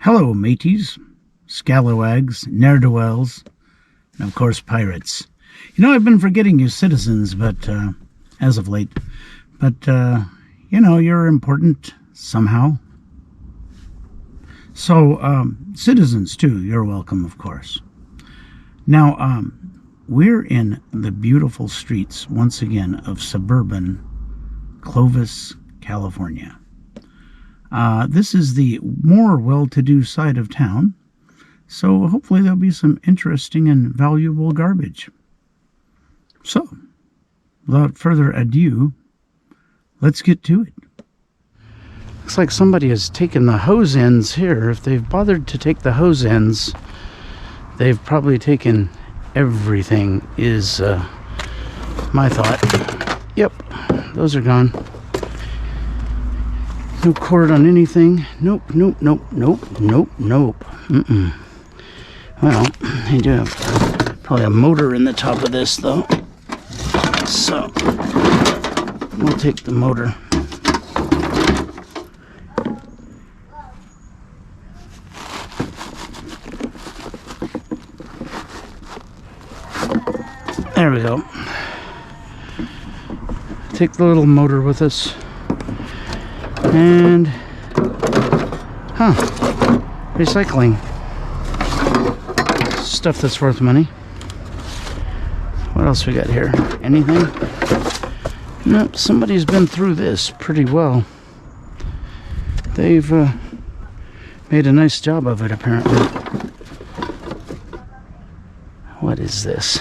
Hello, mateys, scalawags, ne'er-do-wells, and of course pirates. You know, I've been forgetting you citizens, but as of late, but you know, you're important somehow. So, citizens too, you're welcome, of course. Now, we're in the beautiful streets, once again, of suburban Clovis, California. This is the more well-to-do side of town, so hopefully there'll be some interesting and valuable garbage. So, without further ado, let's get to it. Looks like somebody has taken the hose ends here. If they've bothered to take the hose ends, they've probably taken everything, is my thought. Yep, those are gone. No cord on anything. Nope, nope, nope, nope, nope, nope. Well, they do have probably a motor in the top of this, though. So, we'll take the motor. There we go. Take the little motor with us. And, recycling. Stuff that's worth money. What else we got here? Anything? Nope, somebody's been through this pretty well. They've made a nice job of it, apparently. What is this?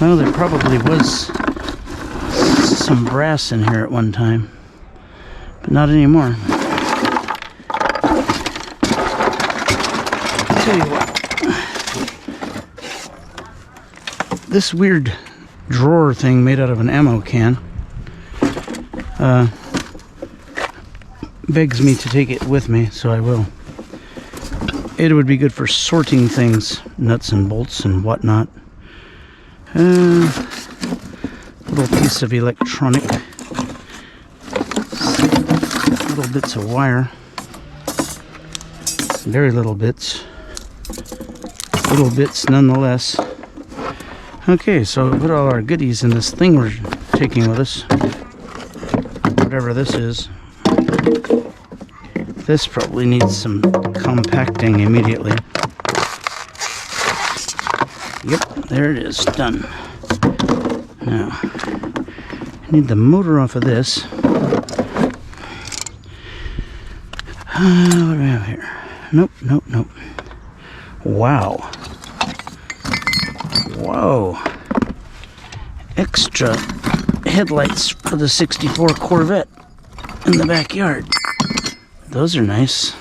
Well, there probably was some brass in here at one time, but not anymore. I'll tell you what, this weird drawer thing made out of an ammo can begs me to take it with me, so I will. It would be good for sorting things, nuts and bolts and whatnot. Little piece of electronic, little bits of wire, very little bits nonetheless. Okay, so we put all our goodies in this thing we're taking with us, whatever this is. This probably needs some compacting immediately. Yep, there it is, done. Now, I need the motor off of this. What do we have here? Nope, nope, nope. Wow. Whoa. Extra headlights for the '64 Corvette in the backyard. Those are nice.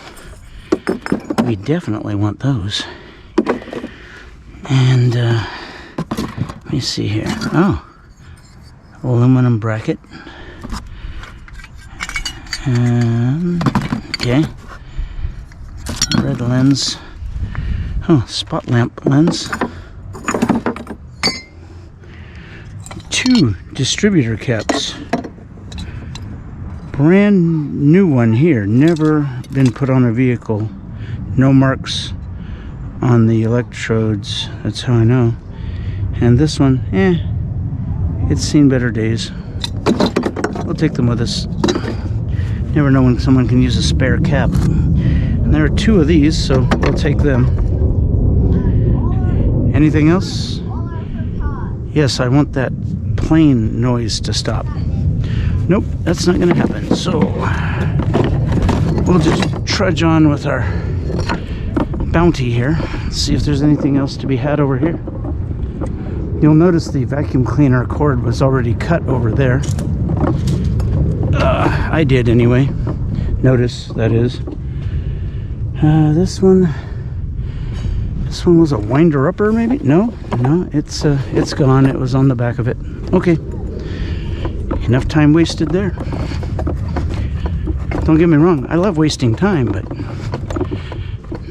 We definitely want those. And, let me see here. Oh. Aluminum bracket. Okay. Red lens. Oh, spot lamp lens. 2 distributor caps. Brand new one here. Never been put on a vehicle. No marks on the electrodes. That's how I know. And this one, it's seen better days. We'll take them with us. Never know when someone can use a spare cap. And there are 2 of these, so we'll take them. Anything else? Yes, I want that plane noise to stop. Nope, that's not going to happen. So we'll just trudge on with our bounty here. See if there's anything else to be had over here. You'll notice the vacuum cleaner cord was already cut over there. I did anyway. Notice, that is. This one was a winder-upper, maybe? No, it's gone. It was on the back of it. Okay. Enough time wasted there. Don't get me wrong, I love wasting time, but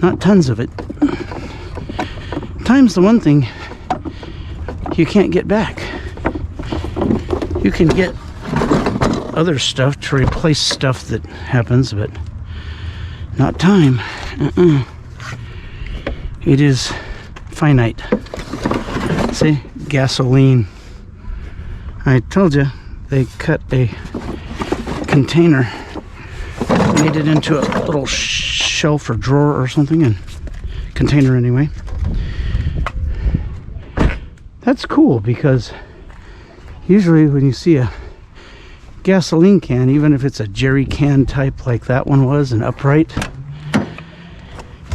not tons of it. Time's the one thing you can't get back. You can get other stuff to replace stuff that happens, but not time. It is finite. See, gasoline. I told you, they cut a container, made it into a little shelf or drawer or something, and container anyway. That's cool, because usually when you see a gasoline can, even if it's a jerry can type like that one was, an upright,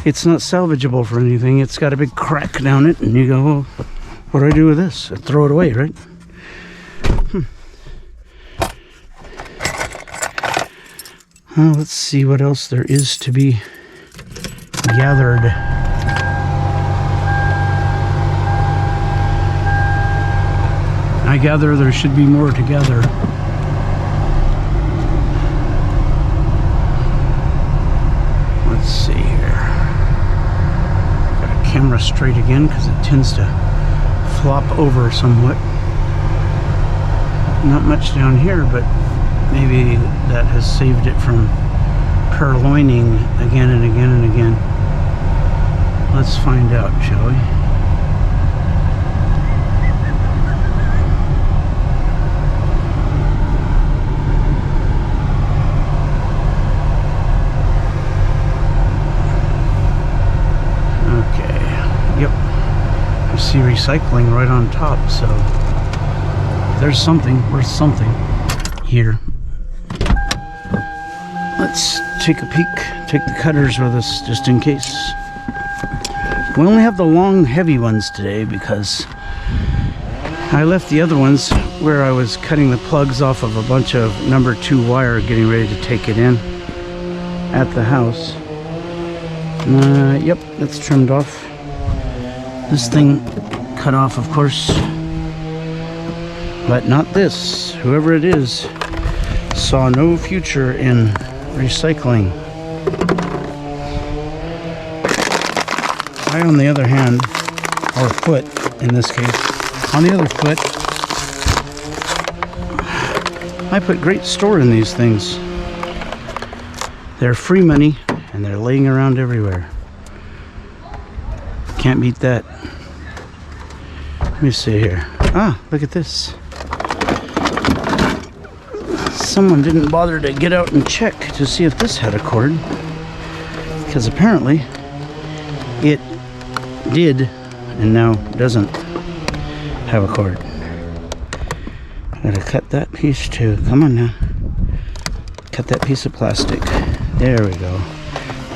it's not salvageable for anything. It's got a big crack down it, and you go, well, what do I do with this? I throw it away, right? Well, let's see what else there is to be gathered. I gather there should be more to gather. Let's see here. Got a camera straight again because it tends to flop over somewhat. Not much down here, but maybe that has saved it from purloining again and again and again. Let's find out, shall we? Okay, yep. I see recycling right on top, so there's something worth something here. Let's take a peek. Take the cutters with us just in case. We only have the long, heavy ones today because I left the other ones where I was cutting the plugs off of a bunch of number 2 wire, getting ready to take it in at the house. Yep, that's trimmed off. This thing cut off, of course, but not this. Whoever it is saw no future in recycling. I, on the other hand, or foot in this case, on the other foot, I put great store in these things. They're free money and they're laying around everywhere. Can't beat that. Let me see here. Ah, look at this. Someone didn't bother to get out and check to see if this had a cord, because apparently it did and now doesn't have a cord. Gotta cut that piece too. Come on now. Cut that piece of plastic. There we go.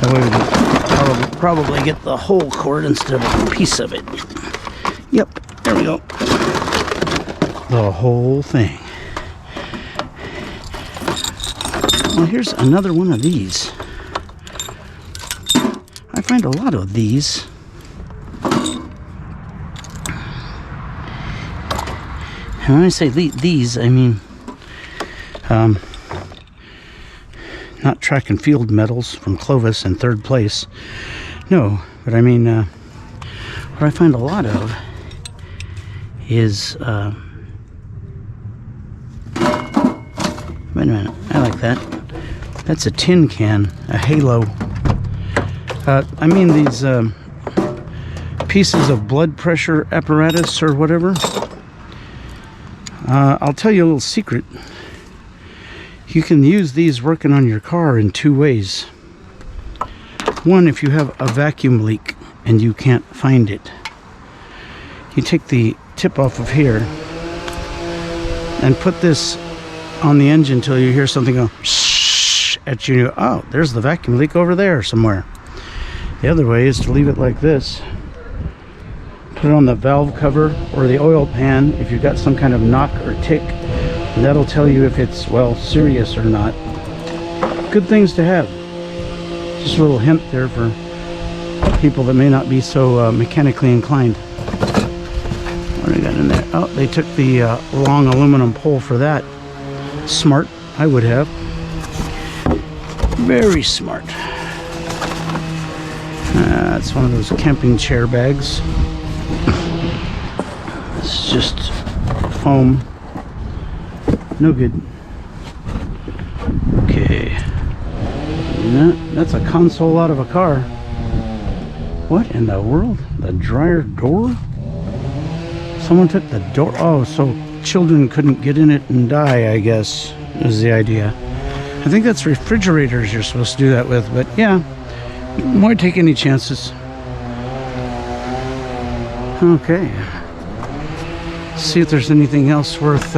That way we can probably get the whole cord instead of a piece of it. Yep, there we go. The whole thing. Well, here's another one of these. I find a lot of these. And when I say these, I mean not track and field medals from Clovis in 3rd place. No, but I mean what I find a lot of is wait a minute, I like that. That's a tin can, a halo. I mean these pieces of blood pressure apparatus or whatever. I'll tell you a little secret. You can use these working on your car in 2 ways. One, if you have a vacuum leak and you can't find it, you take the tip off of here and put this on the engine until you hear something go shh at you. Oh, there's the vacuum leak over there somewhere. The other way is to leave it like this. Put it on the valve cover or the oil pan if you've got some kind of knock or tick, and that'll tell you if it's, well, serious or not. Good things to have. Just a little hint there for people that may not be so mechanically inclined. What do we got in there? Oh, they took the long aluminum pole for that. Smart. I would have. Very smart. It's one of those camping chair bags. It's just foam. No good. Okay. No, that's a console out of a car. What in the world? The dryer door? Someone took the door. Oh, so children couldn't get in it and die, I guess, is the idea. I think that's refrigerators you're supposed to do that with, but yeah, why take any chances? Okay. See if there's anything else worth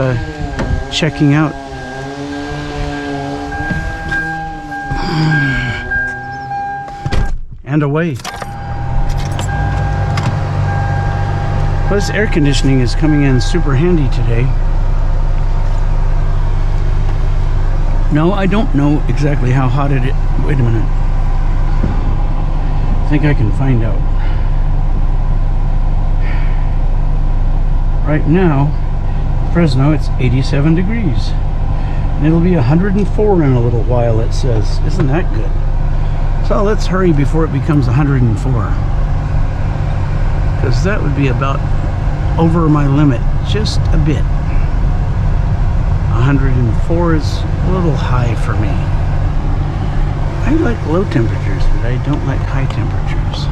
checking out. And away. Well, this air conditioning is coming in super handy today. No, I don't know exactly how hot it is. Wait a minute. I think I can find out. Right now, Fresno, it's 87 degrees. And it'll be 104 in a little while, it says. Isn't that good? So let's hurry before it becomes 104. Because that would be about over my limit just a bit. 104 is a little high for me. I like low temperatures, but I don't like high temperatures.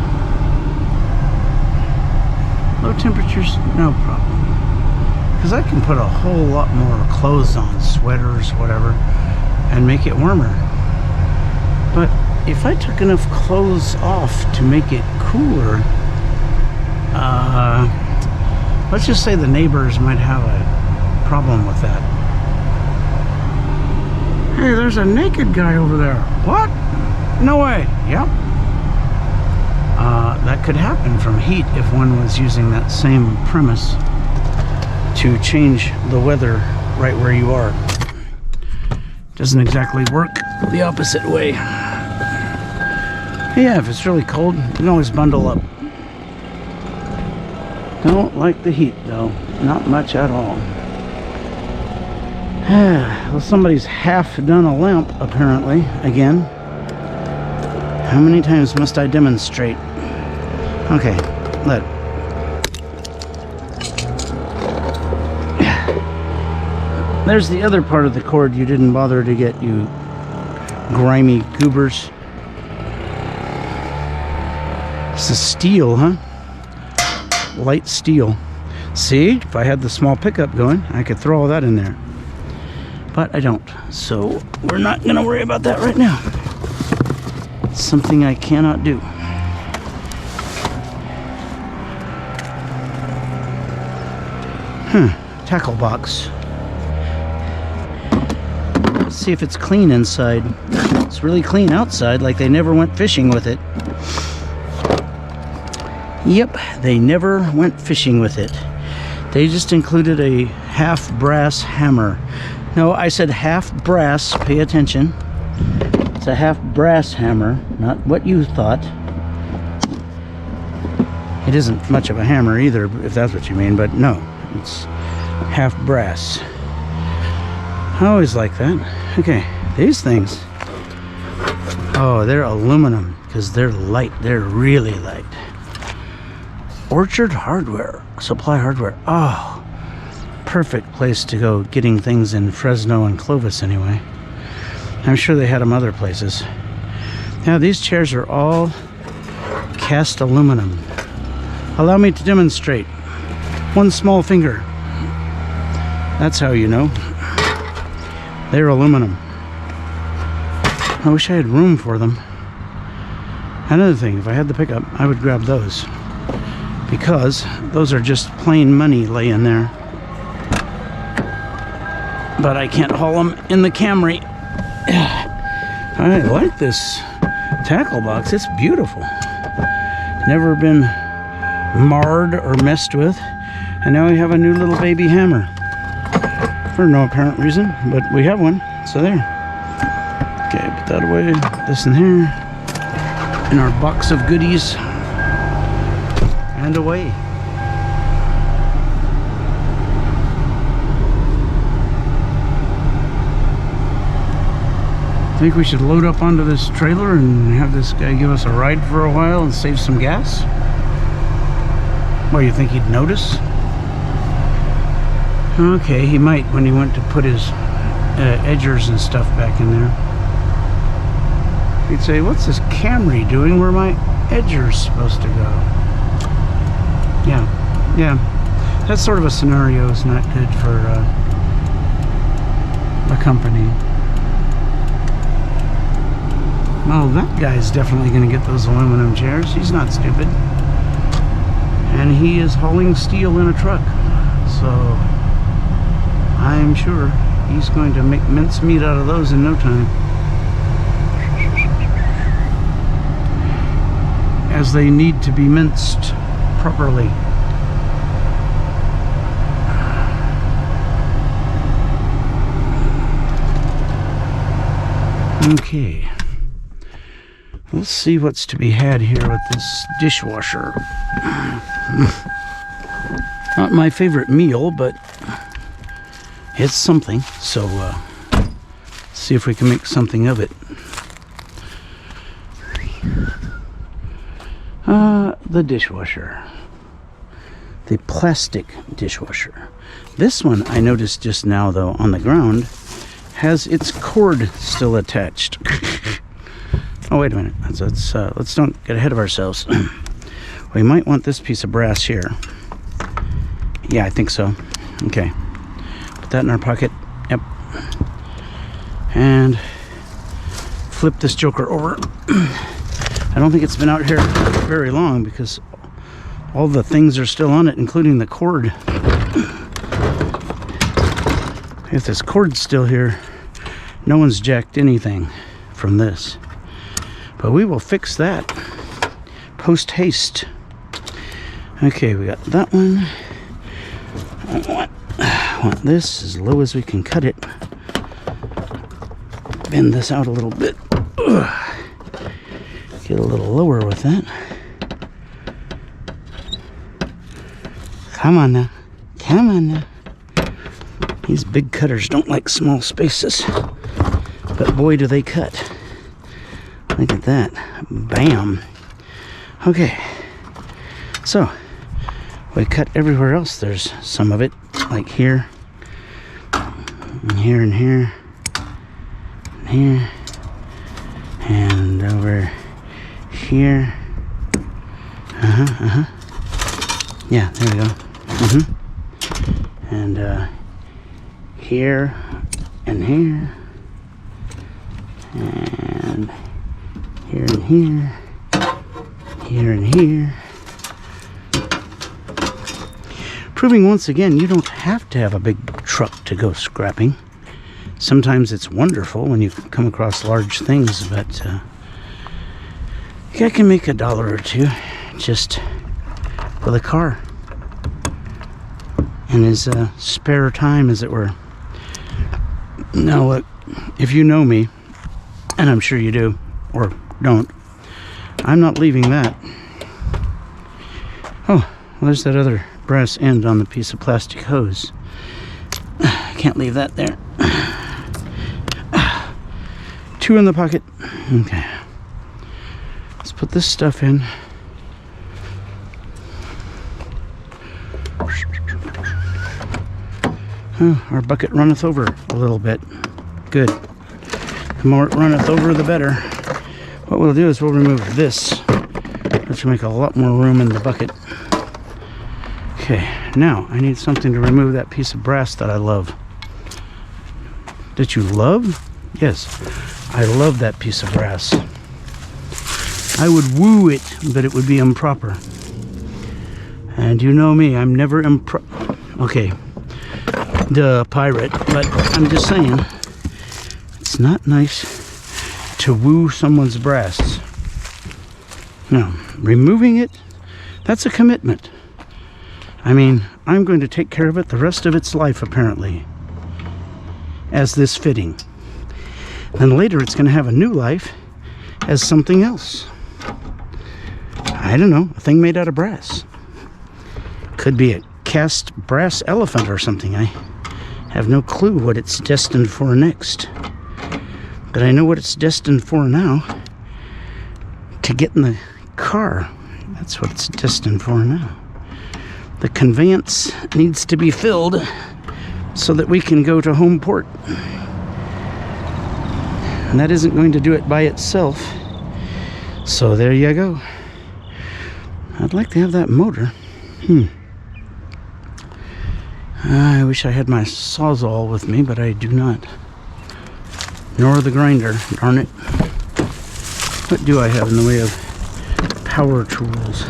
Low temperatures, no problem. Because I can put a whole lot more clothes on, sweaters, whatever, and make it warmer. But if I took enough clothes off to make it cooler, let's just say the neighbors might have a problem with that. Hey, there's a naked guy over there. What? No way. Yep. That could happen from heat if one was using that same premise to change the weather right where you are. Doesn't exactly work the opposite way. Yeah, if it's really cold, you can always bundle up. Don't like the heat though, not much at all. Well, somebody's half done a lamp apparently, again. How many times must I demonstrate? Okay, let. There's the other part of the cord you didn't bother to get, you grimy goobers. This is steel, huh? Light steel. See, if I had the small pickup going, I could throw all that in there. But I don't, so we're not gonna worry about that right now. It's something I cannot do. Tackle box. Let's see if it's clean inside. It's really clean outside, like they never went fishing with it. Yep, they never went fishing with it. They just included a half brass hammer. No, I said half brass, pay attention. It's a half brass hammer, not what you thought. It isn't much of a hammer either, if that's what you mean, but no, it's half brass. I always like that. Okay, these things. Oh, they're aluminum, because they're light, they're really light. Orchard Hardware, Supply Hardware. Oh, perfect place to go getting things in Fresno and Clovis anyway. I'm sure they had them other places. Now these chairs are all cast aluminum. Allow me to demonstrate. One small finger. That's how you know. They're aluminum. I wish I had room for them. Another thing, if I had the pickup, I would grab those. Because those are just plain money laying there. But I can't haul them in the Camry. I like this tackle box. It's beautiful. Never been marred or messed with. And now we have a new little baby hammer. For no apparent reason, but we have one. So there. Okay, put that away. This in here. In our box of goodies. And away. I think we should load up onto this trailer and have this guy give us a ride for a while and save some gas. Well, you think he'd notice? Okay, he might when he went to put his edgers and stuff back in there. You'd say, what's this Camry doing where my edger's supposed to go? Yeah. That sort of a scenario is not good for a company. Well, that guy's definitely going to get those aluminum chairs. He's not stupid. And he is hauling steel in a truck. So I'm sure he's going to make mincemeat out of those in no time. As they need to be minced properly. Okay. Let's see what's to be had here with this dishwasher. Not my favorite meal, but it's something. So, see if we can make something of it. The dishwasher. The plastic dishwasher. This one, I noticed just now, though, on the ground, has its cord still attached. Oh, wait a minute. Let's don't get ahead of ourselves. We might want this piece of brass here. Yeah, I think so. Okay. Put that in our pocket. Yep. And flip this joker over. I don't think it's been out here very long because all the things are still on it, including the cord. If this cord's still here, no one's jacked anything from this. But we will fix that post haste. Okay, we got that one. I want this as low as we can cut it. Bend this out a little bit. Get a little lower with that. Come on now. Come on now. These big cutters don't like small spaces. But boy, do they cut. Look at that. Bam. Okay. So, we cut everywhere else. There's some of it, like here. And here and here. And here. And over here. Yeah, there we go. And here and here. And here and here. Here and here. Proving once again, you don't have to have a big truck to go scrapping. Sometimes it's wonderful when you come across large things, but I can make $1 or $2 just with a car in his spare time, as it were. Now look, if you know me, and I'm sure you do, or don't, I'm not leaving that. Oh, well, there's that other brass end on the piece of plastic hose. Can't leave that there. 2 in the pocket. Okay. Let's put this stuff in. Oh, our bucket runneth over a little bit. Good. The more it runneth over, the better. What we'll do is we'll remove this, which will make a lot more room in the bucket. Okay, now I need something to remove that piece of brass that I love. That you love? Yes, I love that piece of brass. I would woo it, but it would be improper. And you know me, I'm never okay, duh, pirate, but I'm just saying, it's not nice to woo someone's brass. No, removing it, that's a commitment. I mean, I'm going to take care of it the rest of its life, apparently, as this fitting. Then later it's going to have a new life as something else. I don't know, a thing made out of brass. Could be a cast brass elephant or something. I have no clue what it's destined for next. But I know what it's destined for now. To get in the car. That's what it's destined for now. The conveyance needs to be filled so that we can go to home port. And that isn't going to do it by itself. So there you go. I'd like to have that motor. I wish I had my Sawzall with me, but I do not. Nor the grinder, darn it. What do I have in the way of power tools?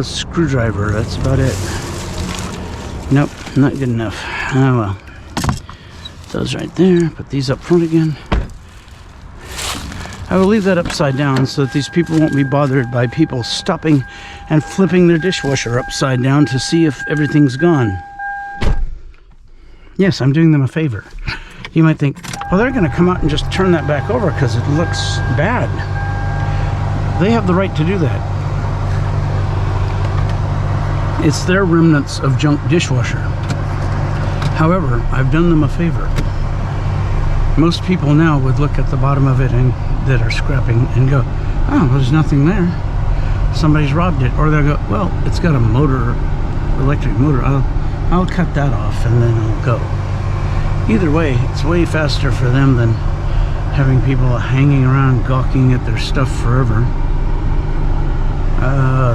Screwdriver, that's about it. Nope, not good enough. Oh well. Those right there, put these up front again. I will leave that upside down so that these people won't be bothered by people stopping and flipping their dishwasher upside down to see if everything's gone. Yes, I'm doing them a favor. You might think, well, they're going to come out and just turn that back over because it looks bad. They have the right to do that. It's their remnants of junk dishwasher. However, I've done them a favor. Most people now would look at the bottom of it and that are scrapping and go, oh, well, there's nothing there. Somebody's robbed it. Or they'll go, well, it's got a motor, electric motor. I'll cut that off and then I'll go. Either way, it's way faster for them than having people hanging around gawking at their stuff forever.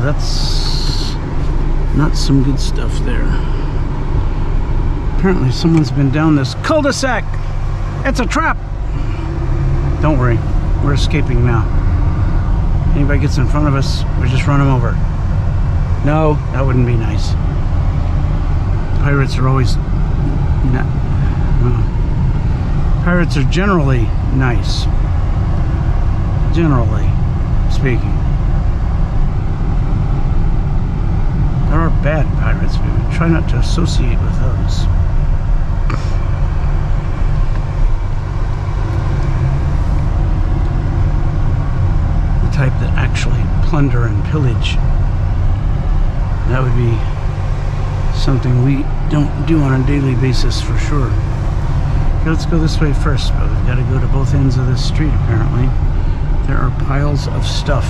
That's not some good stuff there. Apparently someone's been down this cul-de-sac. It's a trap. Don't worry, we're escaping now. Anybody gets in front of us, we just run them over. No, that wouldn't be nice. Pirates are always not. Well, pirates are generally nice. Generally speaking. There are bad pirates, but we try not to associate with those. The type that actually plunder and pillage. That would be something we don't do on a daily basis for sure. Okay, let's go this way first, but we've got to go to both ends of this street apparently. There are piles of stuff.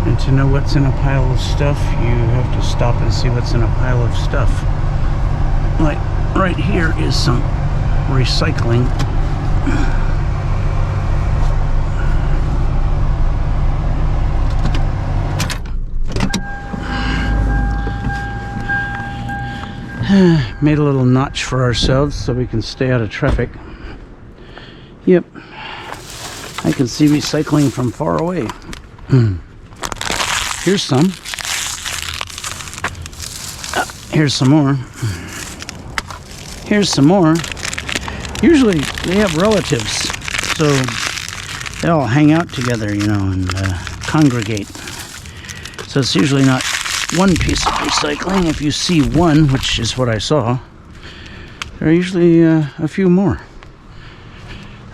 And to know what's in a pile of stuff, you have to stop and see what's in a pile of stuff. Like right here is some recycling. Made a little notch for ourselves so we can stay out of traffic. Yep, I can see recycling from far away. Here's some. Here's some more. Here's some more. Usually they have relatives, so they all hang out together, you know, and congregate. So it's usually not one piece of recycling. If you see one, which is what I saw, there are usually a few more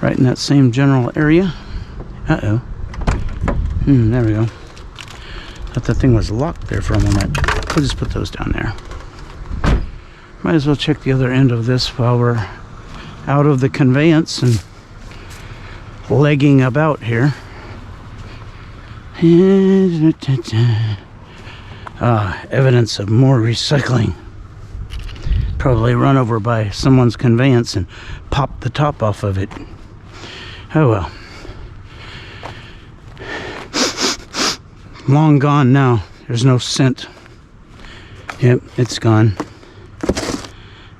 right in that same general area. Uh-oh. There we go. Thought that thing was locked there for a moment. We'll just put those down there. Might as well check the other end of this while we're out of the conveyance and legging about here. Evidence of more recycling. Probably run over by someone's conveyance and popped the top off of it. Oh well. Long gone now. There's no scent. Yep, it's gone.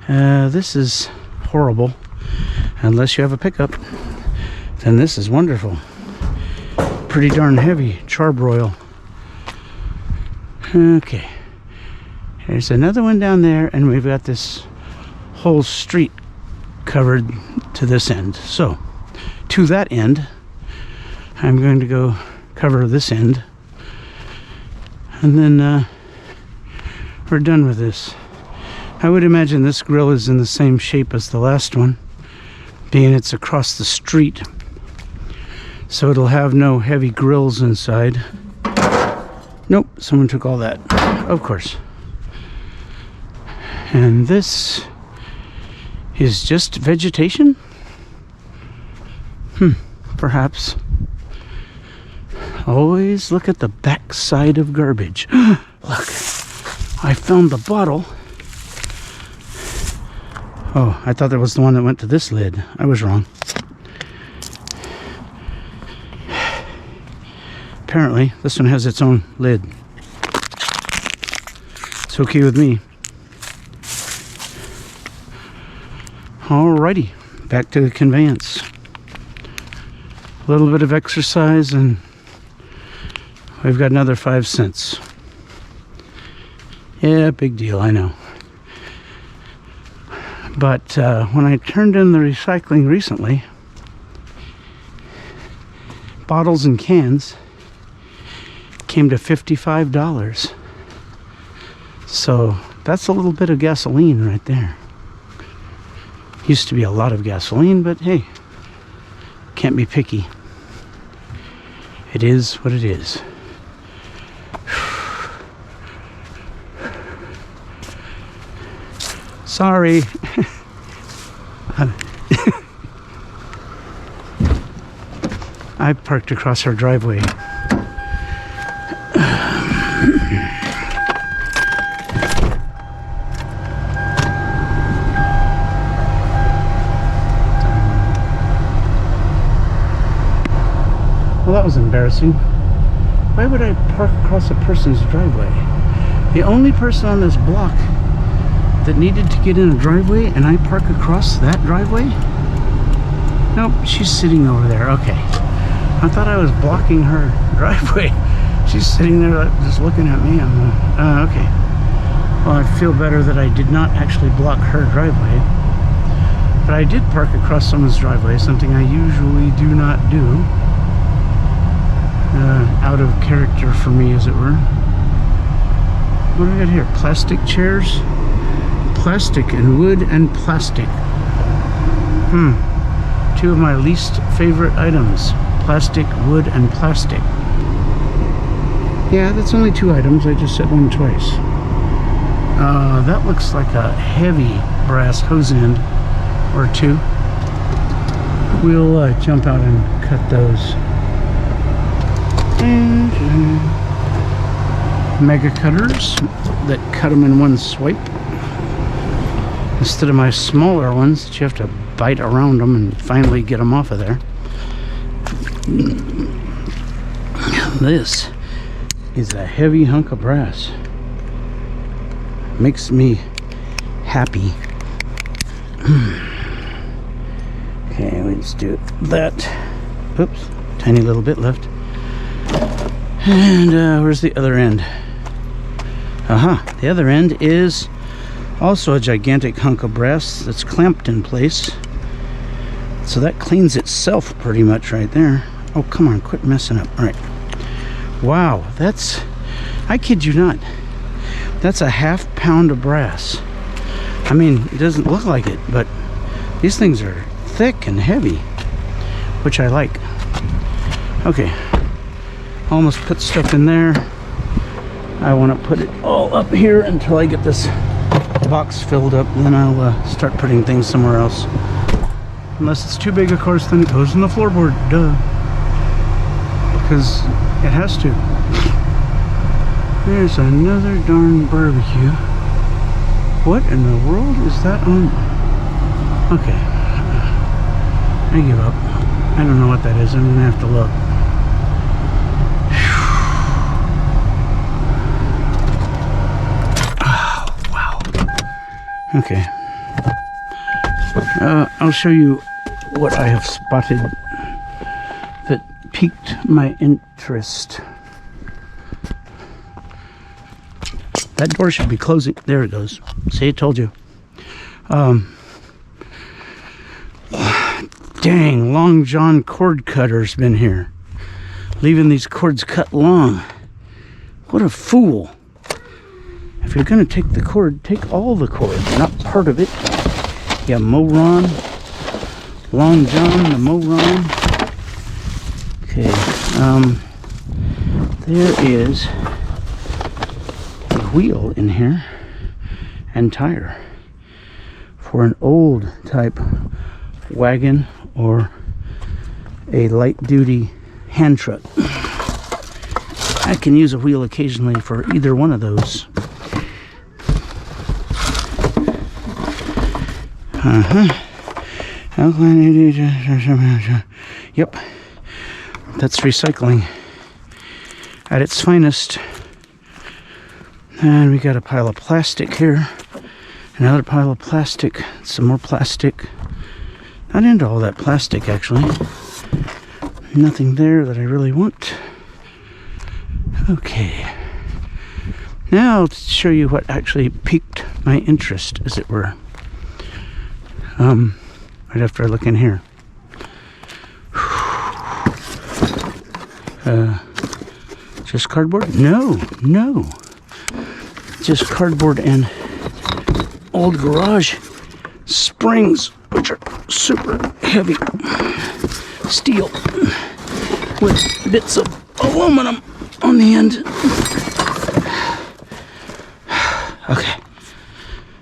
This is horrible. Unless you have a pickup, then this is wonderful. Pretty darn heavy charbroil. Okay, there's another one down there, and we've got this whole street covered to this end. So to that end, I'm going to go cover this end, and then we're done with this. I would imagine this grill is in the same shape as the last one, being it's across the street, so it'll have no heavy grills inside. Nope, someone took all that, of course. And this is just vegetation? Perhaps. Always look at the back side of garbage. Look, I found the bottle Oh, I thought that was the one that went to this lid. I was wrong. Apparently, this one has its own lid. It's okay with me. Alrighty, back to the conveyance. A little bit of exercise and we've got another 5 cents. Yeah, big deal, I know. But when I turned in the recycling recently, bottles and cans came to $55. So that's a little bit of gasoline right there. Used to be a lot of gasoline, but hey, can't be picky. It is what it is. Sorry. I parked across our driveway. Well, that was embarrassing. Why would I park across a person's driveway? The only person on this block that needed to get in a driveway, and I park across that driveway? Nope, she's sitting over there. Okay. I thought I was blocking her driveway. She's sitting there just looking at me. I'm okay. Well, I feel better that I did not actually block her driveway. But I did park across someone's driveway, something I usually do not do. Out of character for me, as it were. What do we got here? Plastic chairs? Plastic and wood and plastic. Two of my least favorite items. Plastic, wood, and plastic. Yeah, that's only 2 items. I just said one twice. That looks like a heavy brass hose end or 2. We'll jump out and cut those. Mega cutters that cut them in one swipe instead of my smaller ones that you have to bite around them and finally get them off of there. This is a heavy hunk of brass. Makes me happy. Okay, let's do that. Oops, tiny little bit left. And where's the other end? Aha, the other end is also a gigantic hunk of brass that's clamped in place. So that cleans itself pretty much right there. Oh, come on, quit messing up. All right. Wow, that's, I kid you not, that's a ½ pound of brass. I mean, it doesn't look like it, but these things are thick and heavy, which I like. Okay. Almost put stuff in there. I want to put it all up here until I get this box filled up, and then I'll start putting things somewhere else. Unless it's too big, of course, then it goes in the floorboard. Duh. Because it has to. There's another darn barbecue. What in the world is that on? Okay. I give up. I don't know what that is. I'm going to have to look. Okay, I'll show you what I have spotted that piqued my interest. That door should be closing. There it goes. See, I told you. Dang, Long John cord cutter's been here, leaving these cords cut long. What a fool. If you're going to take the cord, take all the cord, not part of it. Yeah, moron. Long John, the moron. Okay, there is a wheel in here and tire for an old type wagon or a light-duty hand truck. I can use a wheel occasionally for either one of those. Yep. That's recycling at its finest. And we got a pile of plastic here. Another pile of plastic. Some more plastic. Not into all that plastic, actually. Nothing there that I really want. Okay. Now I'll show you what actually piqued my interest, as it were. Right after I look in here. Just cardboard? No. Just cardboard and old garage springs, which are super heavy steel with bits of aluminum on the end. Okay.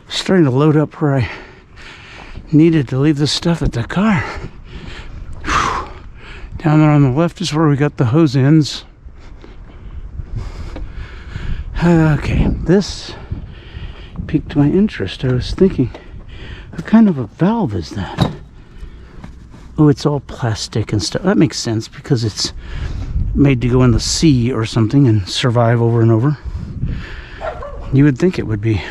Starting to load up where I needed to leave the stuff at the car. Down there on the left is where we got the hose ends. Okay, this piqued my interest. I was thinking, what kind of a valve is that? Oh, it's all plastic and stuff. That makes sense because it's made to go in the sea or something and survive over and over. You would think it would be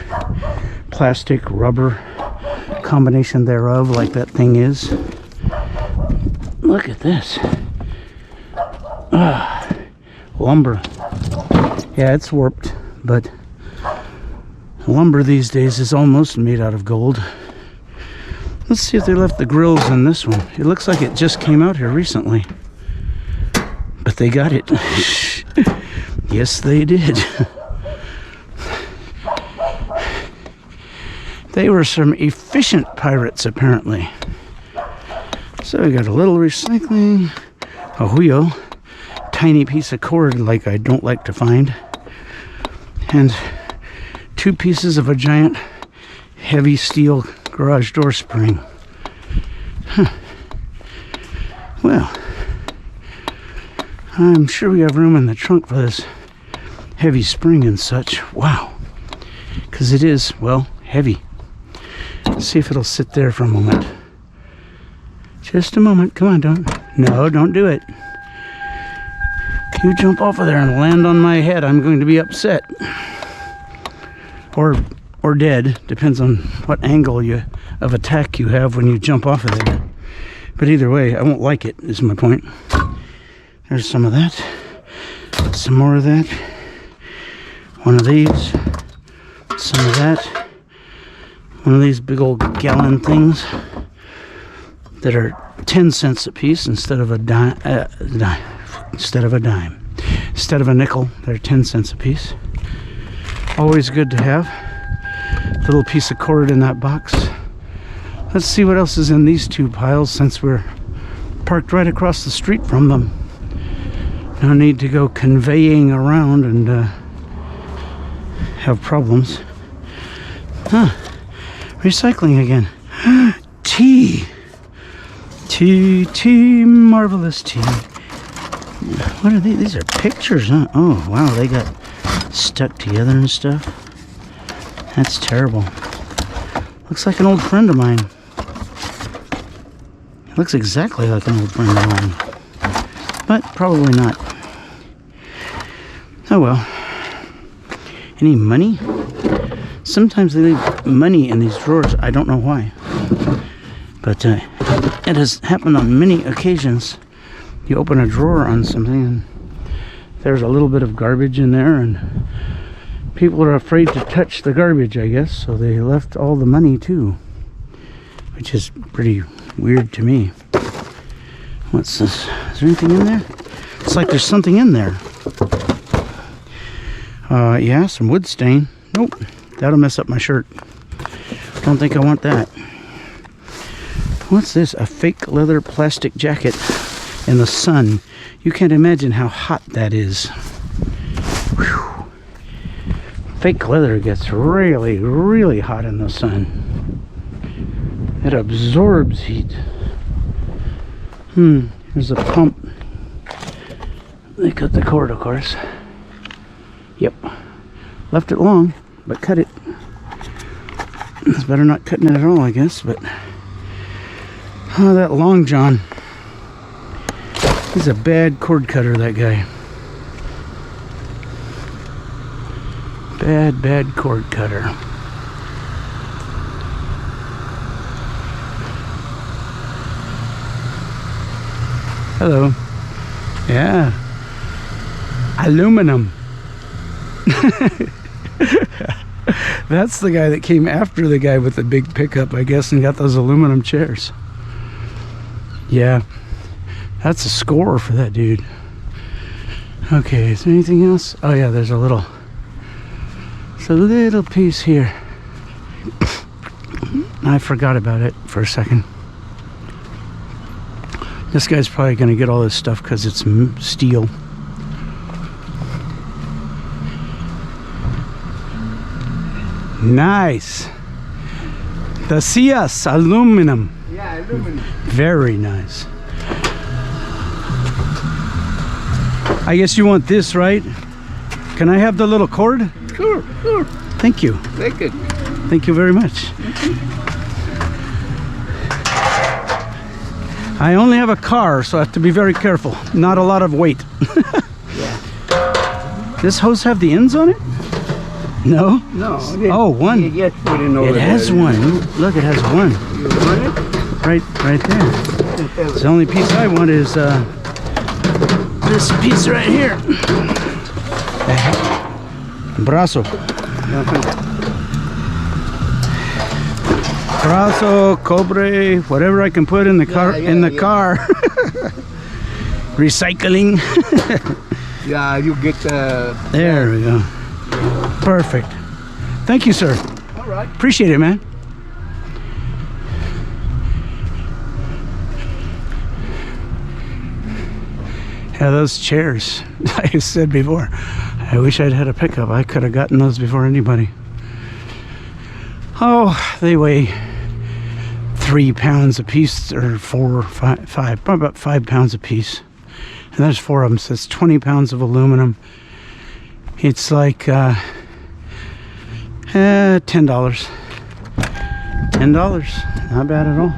plastic, rubber, combination thereof, like that thing is. Look at this. Lumber. Yeah, it's warped, but lumber these days is almost made out of gold. Let's see if they left the grills in this one. It looks like it just came out here recently. But they got it. Yes, they did. They were some efficient pirates, apparently. So we got a little recycling, a wheel, tiny piece of cord like I don't like to find, and 2 pieces of a giant heavy steel garage door spring. Well, I'm sure we have room in the trunk for this heavy spring and such. Wow. Because it is, well, heavy. Let's see if it'll sit there for a moment. Just a moment. Come on, don't do it. You jump off of there and land on my head, I'm going to be upset. Or dead. Depends on what angle of attack you have when you jump off of there. But either way, I won't like it, is my point. There's some of that. Some more of that. One of these. Some of that. One of these big old gallon things that are 10 cents a piece instead of a dime. Instead of a nickel, they're 10 cents a piece. Always good to have. Little piece of cord in that box. Let's see what else is in these 2 piles since we're parked right across the street from them. No need to go conveying around and have problems. Recycling again. Tea, marvelous tea. What are these? These are pictures, huh? Oh, wow, they got stuck together and stuff. That's terrible. Looks like an old friend of mine. Looks exactly like an old friend of mine. But probably not. Oh well. Any money? Sometimes they leave money in these drawers. I don't know why. But it has happened on many occasions. You open a drawer on something and there's a little bit of garbage in there, and people are afraid to touch the garbage, I guess, so they left all the money too, which is pretty weird to me. What's this? Is there anything in there? It's like there's something in there. Yeah, some wood stain. Nope, that'll mess up my shirt. Don't think I want that. What's this? A fake leather plastic jacket in the sun. You can't imagine how hot that is. Whew. Fake leather gets really, really hot in the sun. It absorbs heat. There's a pump. They cut the cord, of course. Yep. Left it long, but cut it. It's better not cutting it at all, I guess, but Oh, that Long John. He's a bad cord cutter, that guy. Bad cord cutter. Hello. Yeah. Aluminum. That's the guy that came after the guy with the big pickup, I guess, and got those aluminum chairs. Yeah. That's a score for that dude. Okay, is there anything else? Oh yeah, there's a little piece here. I forgot about it for a second. This guy's probably going to get all this stuff because it's steel. Nice. The CA's aluminum. Yeah, aluminum. Very nice. I guess you want this, right? Can I have the little cord? Sure, sure. Thank you. Take it. Thank you very much. I only have a car, so I have to be very careful. Not a lot of weight. Yeah. This hose have the ends on it? No? No. Oh, one. Yes, put it over It has there. one. Look, it has one. You want it? Right there. The only piece I want is this piece right here. Brazo. Brazo, cobre, whatever I can put in the car. Car. Recycling. Yeah, you get There we go. Perfect. Thank you, sir. all right. Appreciate it, man. Yeah, those chairs, like I said before, I wish I'd had a pickup. I could have gotten those before anybody. Oh, they weigh 3 pounds a piece, or 4 or 5, probably about 5 pounds a piece. And there's 4 of them, so it's 20 pounds of aluminum. It's like $10. $10, not bad at all.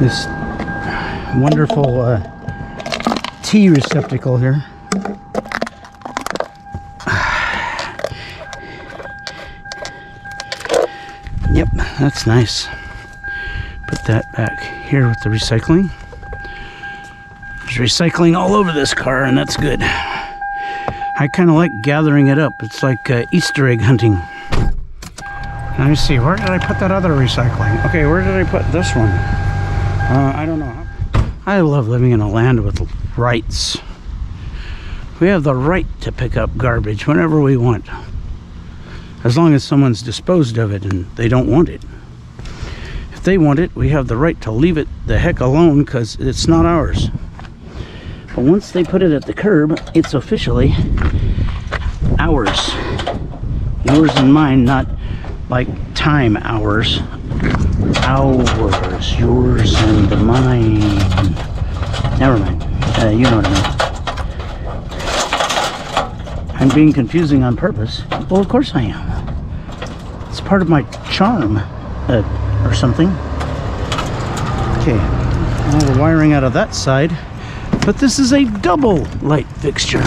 This wonderful tea receptacle here. Yep, that's nice. Put that back here with the recycling. There's recycling all over this car, and that's good. I kind of like gathering it up. It's like Easter egg hunting. Let me see, where did I put that other recycling? Okay, where did I put this one? I don't know. I love living in a land with rights. We have the right to pick up garbage whenever we want, as long as someone's disposed of it and they don't want it. If they want it, we have the right to leave it the heck alone, because it's not ours. But once they put it at the curb, it's officially ours. Yours and mine, not like time hours. Ours, yours and mine. Never mind. You know what I mean. I'm being confusing on purpose. Well, of course I am. It's part of my charm, or something. Okay, all the wiring out of that side. But this is a double light fixture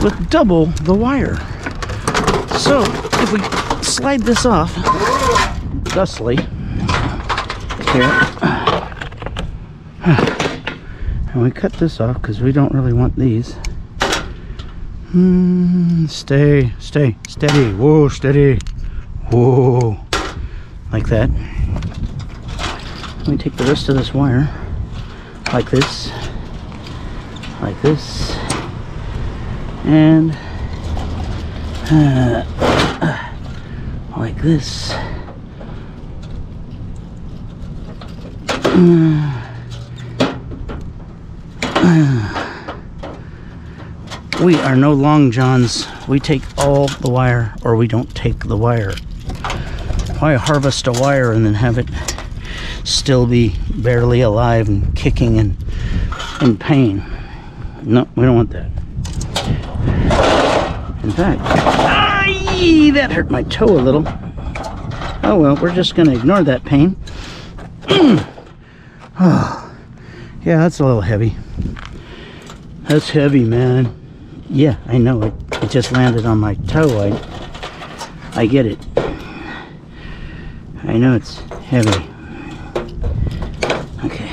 with double the wire. So if we slide this off thusly here, and we cut this off because we don't really want these. Stay, steady, whoa, steady, whoa, like that. Let me take the rest of this wire like this, and like this. We are no long johns. We take all the wire, or we don't take the wire. Why harvest a wire and then have it still be barely alive and kicking and in pain? No, we don't want that. In fact, Eee, that hurt my toe a little. Oh well, we're just gonna ignore that pain. Oh, yeah, that's a little heavy. That's heavy, man. Yeah, I know. It just landed on my toe. I get it. I know it's heavy. Okay.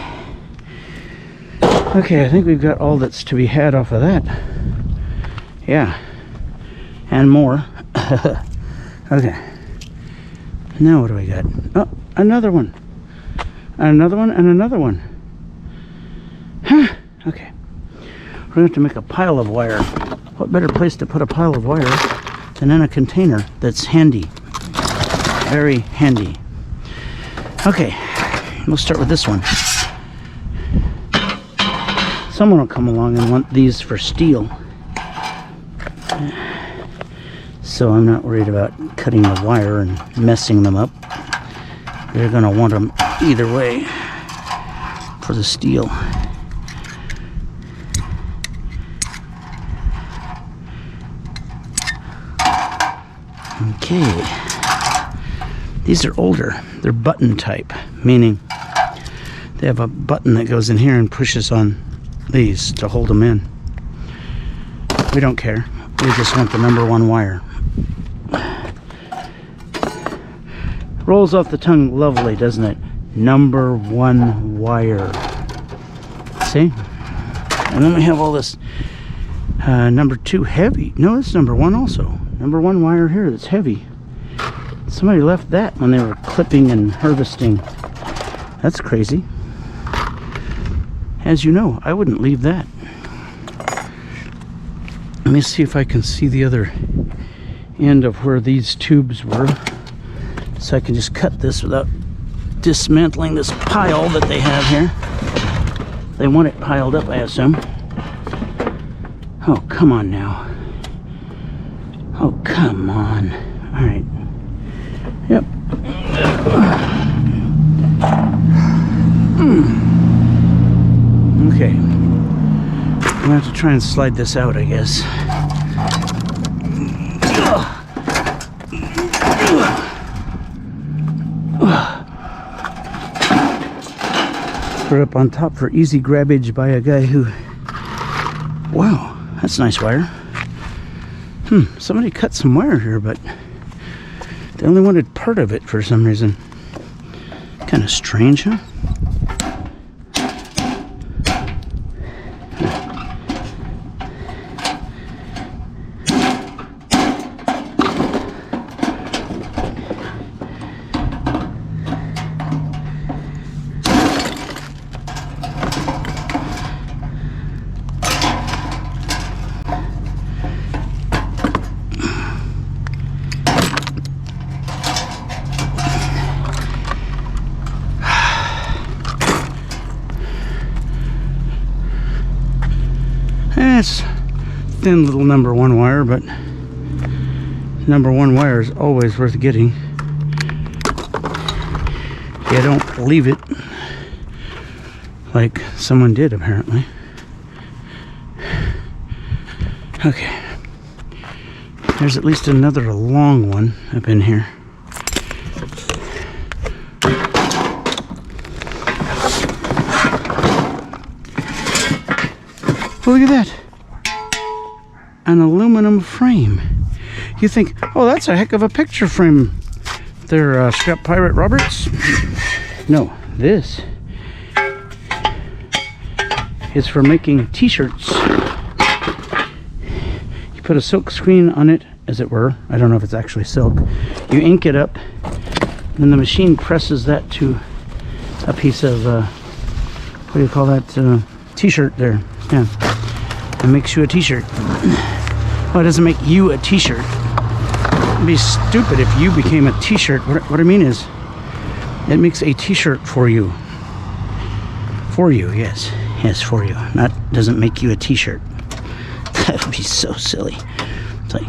Okay, I think we've got all that's to be had off of that. Yeah. And more. Okay. Now what do we got? Oh, another one. Another one and another one. Huh. Okay. We're going to have to make a pile of wire. What better place to put a pile of wire than in a container that's handy. Very handy. Okay. We'll start with this one. Someone will come along and want these for steel. So I'm not worried about cutting the wire and messing them up. They're going to want them either way for the steel. Okay. These are older. They're button type, meaning they have a button that goes in here and pushes on these to hold them in. We don't care. We just want the #1 wire. Rolls off the tongue lovely, doesn't it? #1 wire. See? And then we have all this #2 heavy. No, it's #1 also. #1 wire here that's heavy. Somebody left that when they were clipping and harvesting. That's crazy. As you know, I wouldn't leave that. Let me see if I can see the other end of where these tubes were, so I can just cut this without dismantling this pile that they have here. They want it piled up, I assume. Oh, come on now. Oh, come on. All right. Yep. Okay. I'm gonna have to try and slide this out, I guess. Put it up on top for easy grabbage by a guy who... Wow, that's nice wire. Somebody cut some wire here, but they only wanted part of it for some reason. Kind of strange, huh? It's thin little #1 wire, but #1 wire is always worth getting. You don't leave it like someone did, apparently. Okay. There's at least another long one up in here. Oh, look at that. An aluminum frame. You think, oh, that's a heck of a picture frame there, Scrap Pirate Roberts. No, this is for making t-shirts. You put a silk screen on it, as it were. I don't know if it's actually silk. You ink it up, then the machine presses that to a piece of, what do you call that, t-shirt there. Yeah. It makes you a t-shirt. Well, it doesn't make you a t-shirt. It'd be stupid if you became a t-shirt. What I mean is, it makes a t-shirt for you. For you, yes. Yes, for you. Not doesn't make you a t-shirt. That would be so silly. It's like,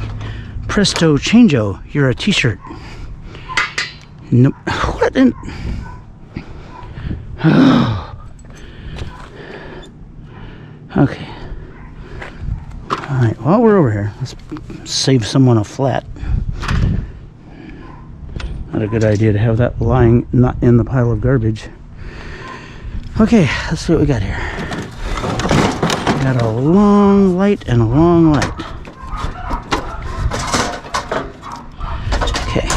presto changeo, you're a t-shirt. Nope. What in... Okay. Alright, while we're over here, let's save someone a flat. Not a good idea to have that lying not in the pile of garbage. Okay, let's see what we got here. We got a long light and a long light. Okay,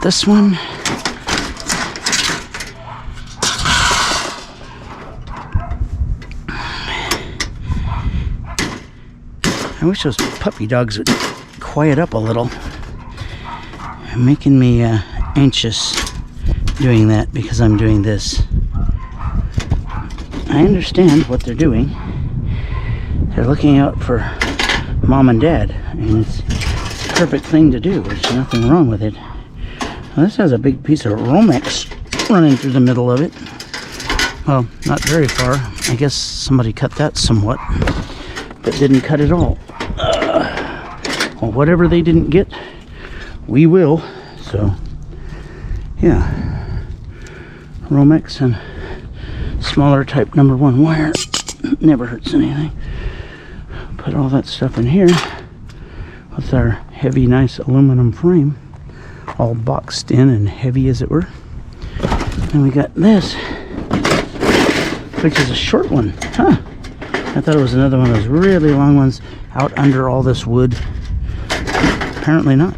this one. I wish those puppy dogs would quiet up a little. They're making me anxious doing that because I'm doing this. I understand what they're doing. They're looking out for mom and dad, and it's a perfect thing to do. There's nothing wrong with it. Well, this has a big piece of Romex running through the middle of it. Well, not very far. I guess somebody cut that somewhat, but didn't cut it all. Well, whatever they didn't get, we will. So, yeah, Romex and smaller type number 1 wire never hurts anything. Put all that stuff in here with our heavy, nice aluminum frame, all boxed in and heavy as it were. And we got this, which is a short one. Huh? I thought it was another one of those really long ones out under all this wood. Apparently not.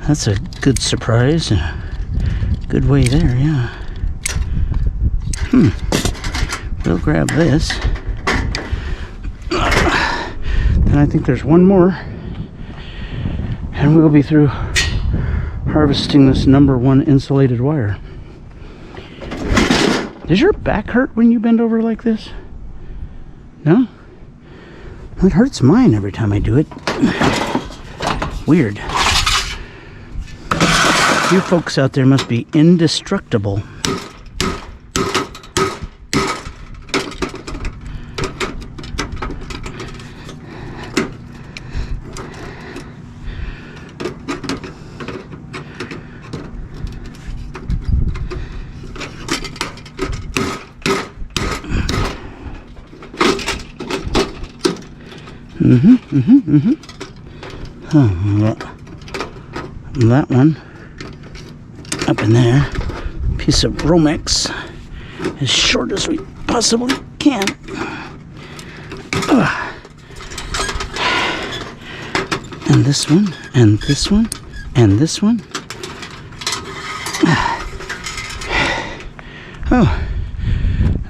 That's a good surprise. Good way there, yeah. We'll grab this. And I think there's one more. And we'll be through harvesting this number 1 insulated wire. Does your back hurt when you bend over like this? No? It hurts mine every time I do it. Weird. You folks out there must be indestructible. That one up in there, piece of Romex, as short as we possibly can. And this one, and this one, and this one. Oh,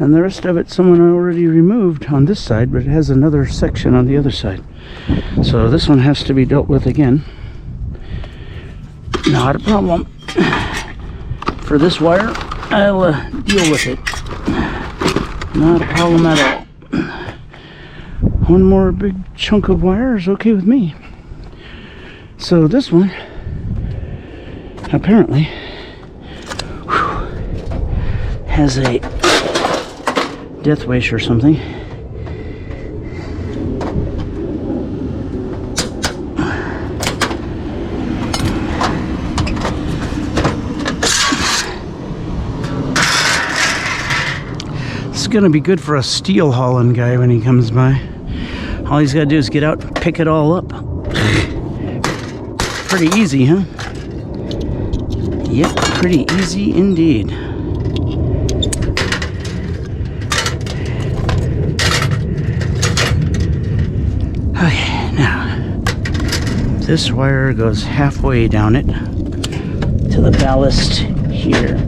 and the rest of it someone already removed on this side, but it has another section on the other side. So this one has to be dealt with again. Not a problem. For this wire, I'll deal with it. Not a problem at all. One more big chunk of wire is okay with me. So this one, apparently, has a death wish or something. Going to be good for a steel hauling guy when he comes by. All he's got to do is get out and pick it all up. Pretty easy, huh? Yep, pretty easy indeed. Okay, now this wire goes halfway down it to the ballast here.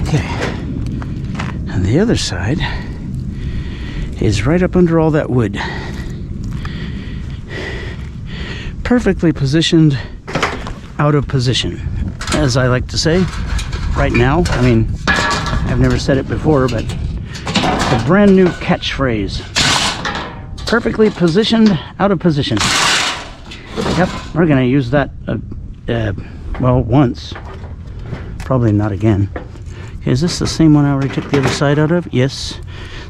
Okay, and the other side is right up under all that wood. Perfectly positioned, out of position, as I like to say right now. I mean, I've never said it before, but it's a brand new catchphrase. Perfectly positioned, out of position. Yep, we're gonna use that well, once. Probably not again. Okay, is this the same one I already took the other side out of? Yes.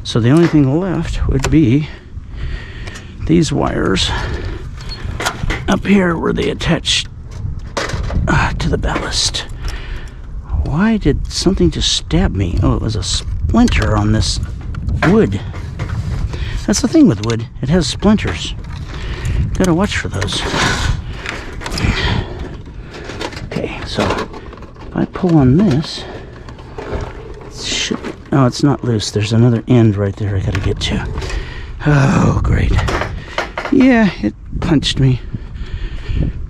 So the only thing left would be these wires up here where they attach to the ballast. Why did something just stab me? Oh, it was a splinter on this wood. That's the thing with wood. It has splinters. Gotta watch for those. Okay, so if I pull on this, oh, it's not loose. There's another end right there I gotta get to. Oh, great. Yeah, it punched me.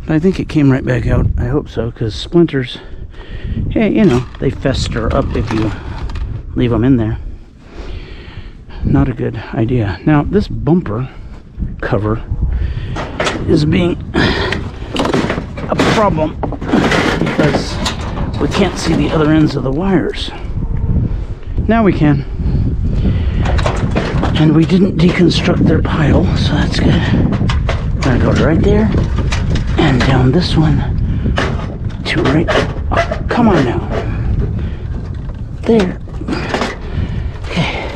But I think it came right back out. I hope so, because splinters, hey, you know, they fester up if you leave them in there. Not a good idea. Now, this bumper cover is being a problem because we can't see the other ends of the wires. Now we can. And we didn't deconstruct their pile, so that's good. We're gonna go right there and down this one to right. Oh, come on now. There. Okay.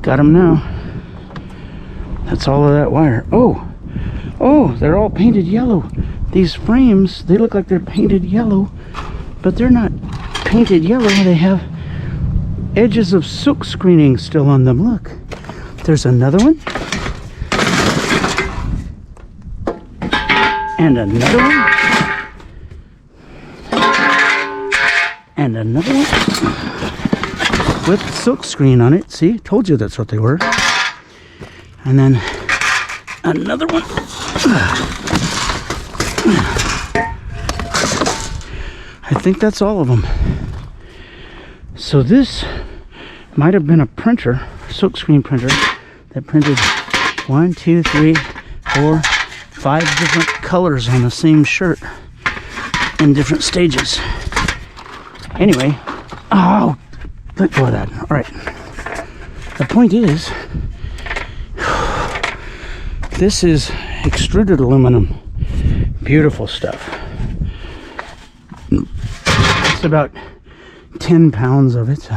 Got them now. That's all of that wire. Oh, they're all painted yellow. These frames, they look like they're painted yellow, but they're not painted yellow. They have edges of silk screening still on them. Look, there's another one. And another one. And another one. With silk screen on it. See, told you that's what they were. And then another one. I think that's all of them. So this might have been a printer, silkscreen printer, that printed 1, 2, 3, 4, 5 different colors on the same shirt in different stages. Anyway, oh, let go of that. All right. The point is, this is extruded aluminum. Beautiful stuff. It's about 10 pounds of it.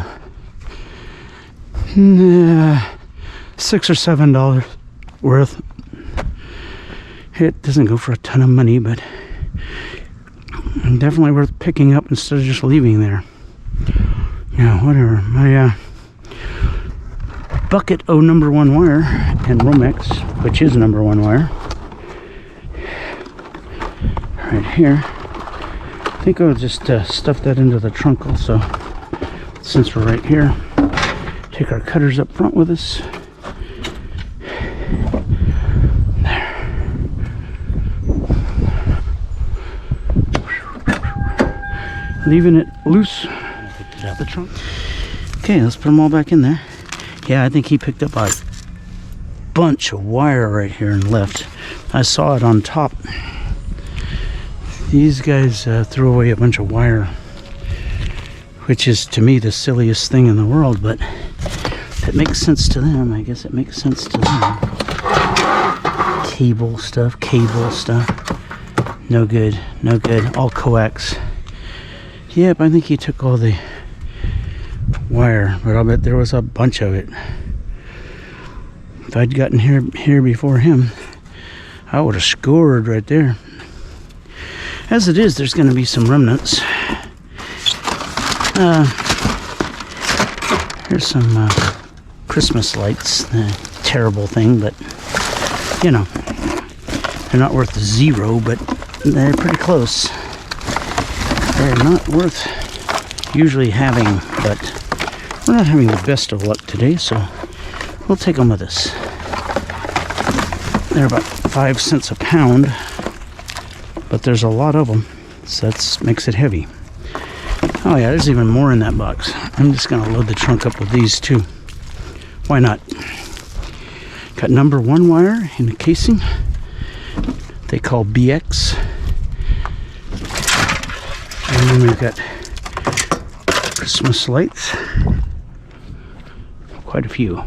$6 or $7 worth. It doesn't go for a ton of money, but definitely worth picking up instead of just leaving there. Yeah, whatever. My bucket of #1 wire and Romex, which is #1 wire, right here. I think I'll just stuff that into the trunk also, since we're right here. Take our cutters up front with us. There. Leaving it loose. Out the trunk. Okay, let's put them all back in there. Yeah, I think he picked up a bunch of wire right here and left. I saw it on top. These guys threw away a bunch of wire, which is to me the silliest thing in the world, but if it makes sense to them, I guess it makes sense to them. Cable stuff. No good, no good. All coax. Yep, I think he took all the wire, but I'll bet there was a bunch of it. If I'd gotten here before him, I would have scored right there. As it is, there's going to be some remnants. Here's some Christmas lights. Terrible thing, but you know, they're not worth 0, but they're pretty close. They're not worth usually having, but we're not having the best of luck today, so we'll take them with us. They're about 5 cents a pound, but there's a lot of them, so that makes it heavy. Oh yeah, there's even more in that box. I'm just gonna load the trunk up with these too. Why not? Got #1 wire in the casing. They call BX. And then we've got Christmas lights. Quite a few.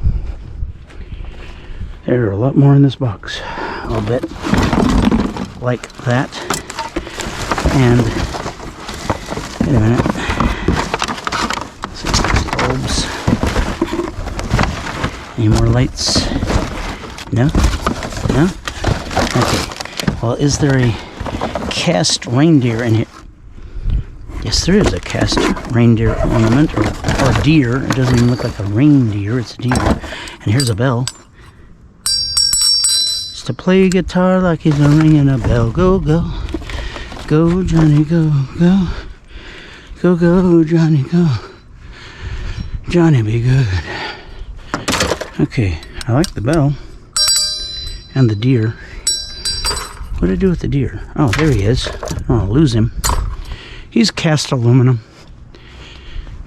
There are a lot more in this box. I'll bet. Like that. And wait a minute. Bulbs. Any more lights? No? No? Okay. Well, is there a cast reindeer in here? Yes, there is a cast reindeer ornament, or a deer. It doesn't even look like a reindeer, it's a deer. And here's a bell. It's to play guitar like he's a ringing a bell. Go, go. Go, Johnny, go, go. Go, go, Johnny, go. Johnny, be good. Okay, I like the bell. And the deer. What did I do with the deer? Oh, there he is. I don't want to lose him. He's cast aluminum.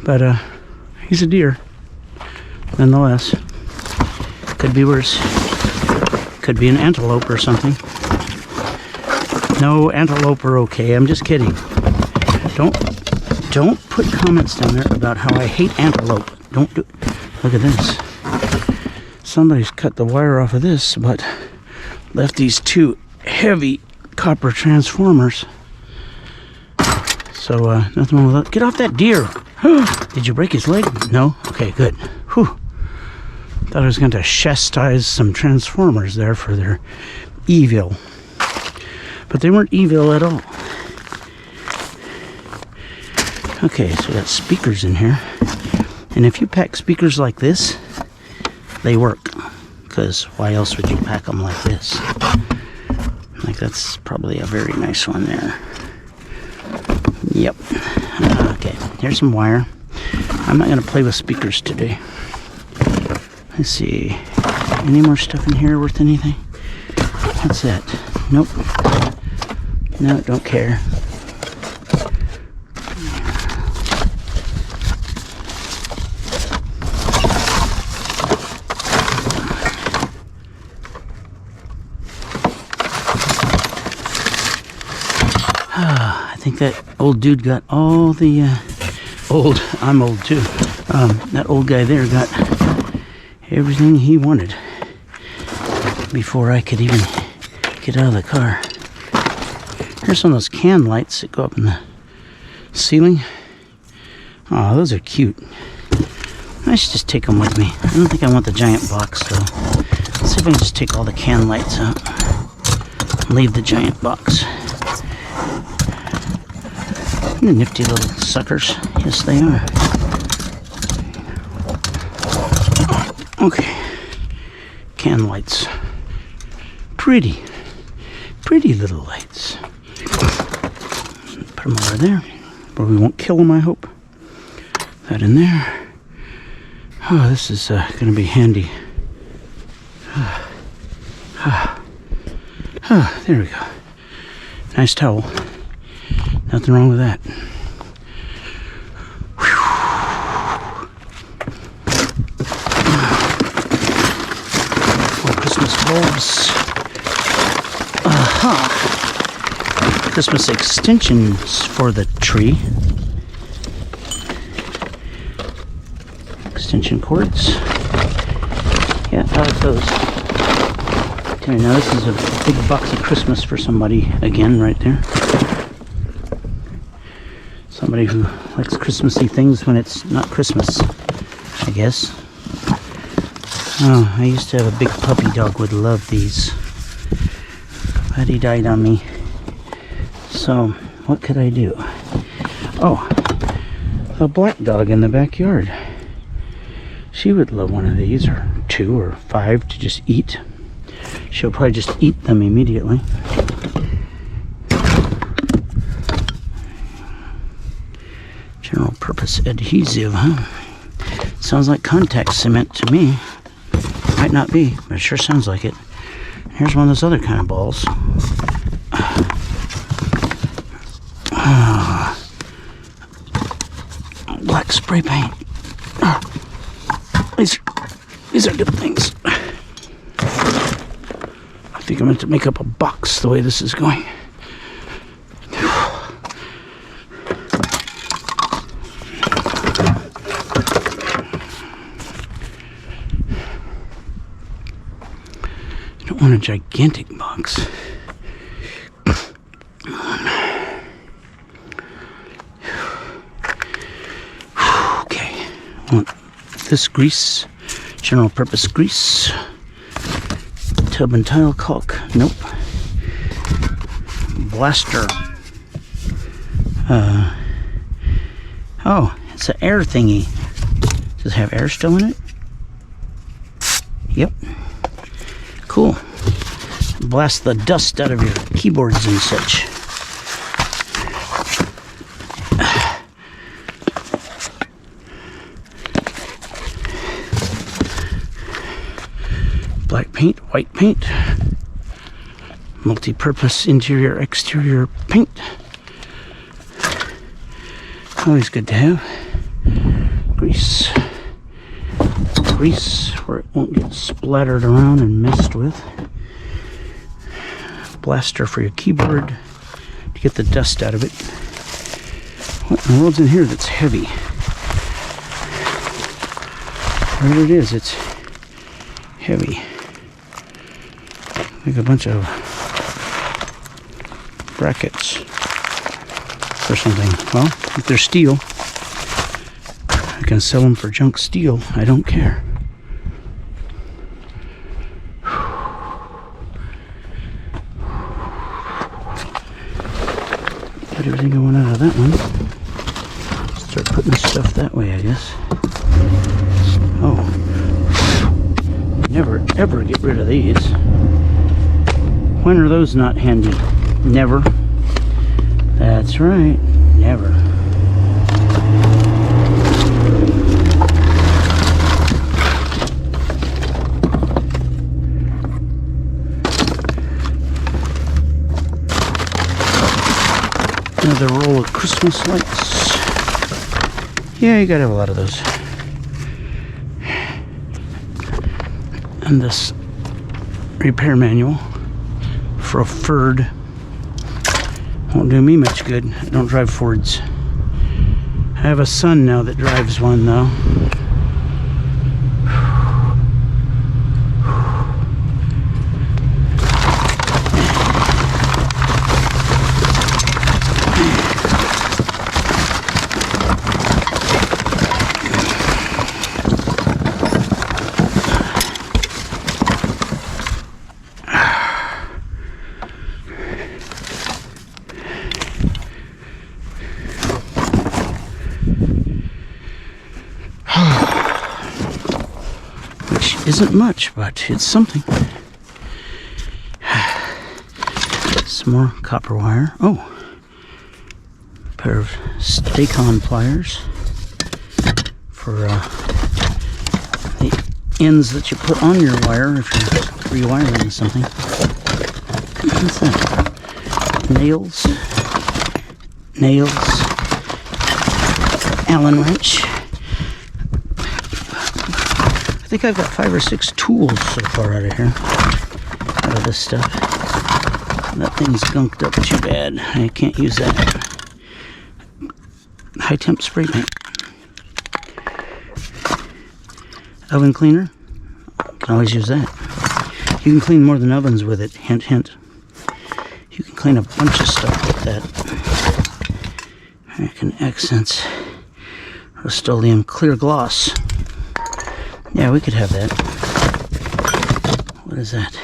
But, he's a deer. Nonetheless. Could be worse. Could be an antelope or something. No, antelope are okay. I'm just kidding. Don't put comments down there about how I hate antelope. Don't do. Look at this. Somebody's cut the wire off of this, but left these two heavy copper transformers. So nothing wrong with that. Get off that deer. Did you break his leg? No? Okay, good. Whew. Thought I was going to chastise some transformers there for their evil. But they weren't evil at all. Okay, so we got speakers in here. And if you pack speakers like this, they work. Because why else would you pack them like this? Like that's probably a very nice one there. Yep. Okay, here's some wire. I'm not going to play with speakers today. Let's see. Any more stuff in here worth anything? What's that? Nope. No, don't care. I think that old dude got all the I'm old too. That old guy there got everything he wanted before I could even get out of the car. Here's some of those can lights that go up in the ceiling. Oh, those are cute. I should just take them with me. I don't think I want the giant box, so let's see if I can just take all the can lights out and leave the giant box. Nifty little suckers. Yes, they are. Okay. Can lights. Pretty little lights. Put them over there, where we won't kill them, I hope. That in there. Oh, this is going to be handy. There we go. Nice towel. Nothing wrong with that. More Christmas bulbs. Christmas extensions for the tree. Extension cords. Yeah, I like those. Okay, now this is a big box of Christmas for somebody again right there. Somebody who likes Christmassy things when it's not Christmas, I guess. Oh, I used to have a big puppy dog, would love these. But he died on me. So, what could I do? Oh, a black dog in the backyard. She would love one of these, or 2 or 5 to just eat. She'll probably just eat them immediately. General purpose adhesive, huh? Sounds like contact cement to me. Might not be, but it sure sounds like it. Here's one of those other kind of balls. Black spray paint. These are good things. I think I'm going to make up a box the way this is going. I don't want a gigantic box. Okay, I want this grease, general purpose grease, tub and tile caulk, nope, Oh, it's an air thingy. Does it have air still in it? Yep. Cool. Blast the dust out of your keyboards and such. Black paint, white paint, multi-purpose interior, exterior paint. Always good to have. Grease. Grease where it won't get splattered around and messed with. Blaster for your keyboard to get the dust out of it. What in the world's in here that's heavy? There it is, it's heavy. Like a bunch of brackets or something. Well, if they're steel, I can sell them for junk steel. I don't care. Got everything going out of that one. Start putting stuff that way, I guess. Oh. Never ever get rid of these. When are those not handy? Never. That's right. Never. Another roll of Christmas lights. Yeah, you gotta have a lot of those. And this repair manual for a Ford. Won't do me much good. I don't drive Fords. I have a son now that drives one though. Isn't much, but it's something. Some more copper wire. Oh, a pair of Stacon pliers for the ends that you put on your wire if you're rewiring something. What's that? Nails. Allen wrench. I think I've got 5 or 6 tools so far out of here, out of this stuff. That thing's gunked up too bad. I can't use that. High temp spray paint. Oven cleaner. Can always use that. You can clean more than ovens with it. Hint, hint. You can clean a bunch of stuff with that. American Accents Rust-Oleum Clear Gloss. Yeah, we could have that. What is that?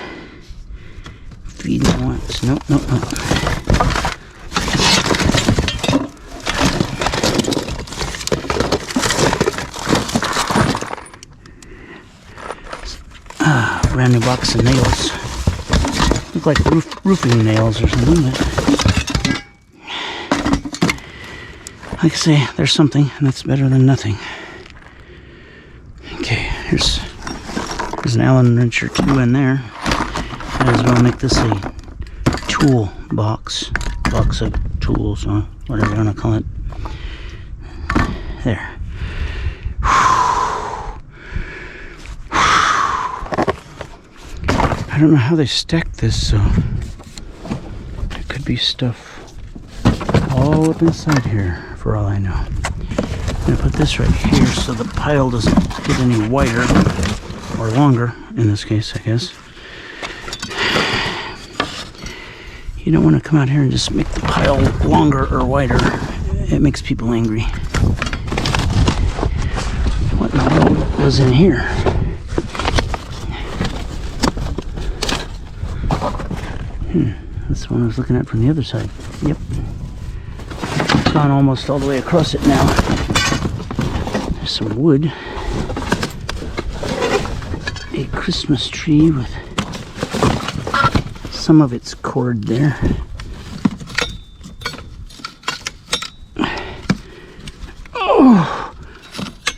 Feeding once. Nope. Brand new box of nails. Look like roofing nails or something. But like I say, there's something, and that's better than nothing. Okay, there's an Allen wrench or 2 in there. Might as well make this a tool box of tools, or whatever you want to call it. There. I don't know how they stacked this, so it could be stuff all up inside here, for all I know. I'm going to put this right here so the pile doesn't get any wider, or longer, in this case, I guess. You don't want to come out here and just make the pile longer or wider. It makes people angry. What in the world was in here? That's the one I was looking at from the other side. Yep. Gone almost all the way across it now. some wood. A Christmas tree with some of its cord there. Oh!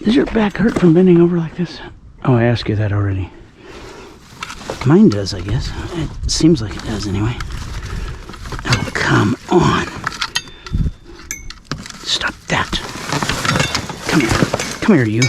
Does your back hurt from bending over like this? Oh, I asked you that already. Mine does, I guess. It seems like it does anyway. Oh, come on. Stop that. Come here. Come here, you.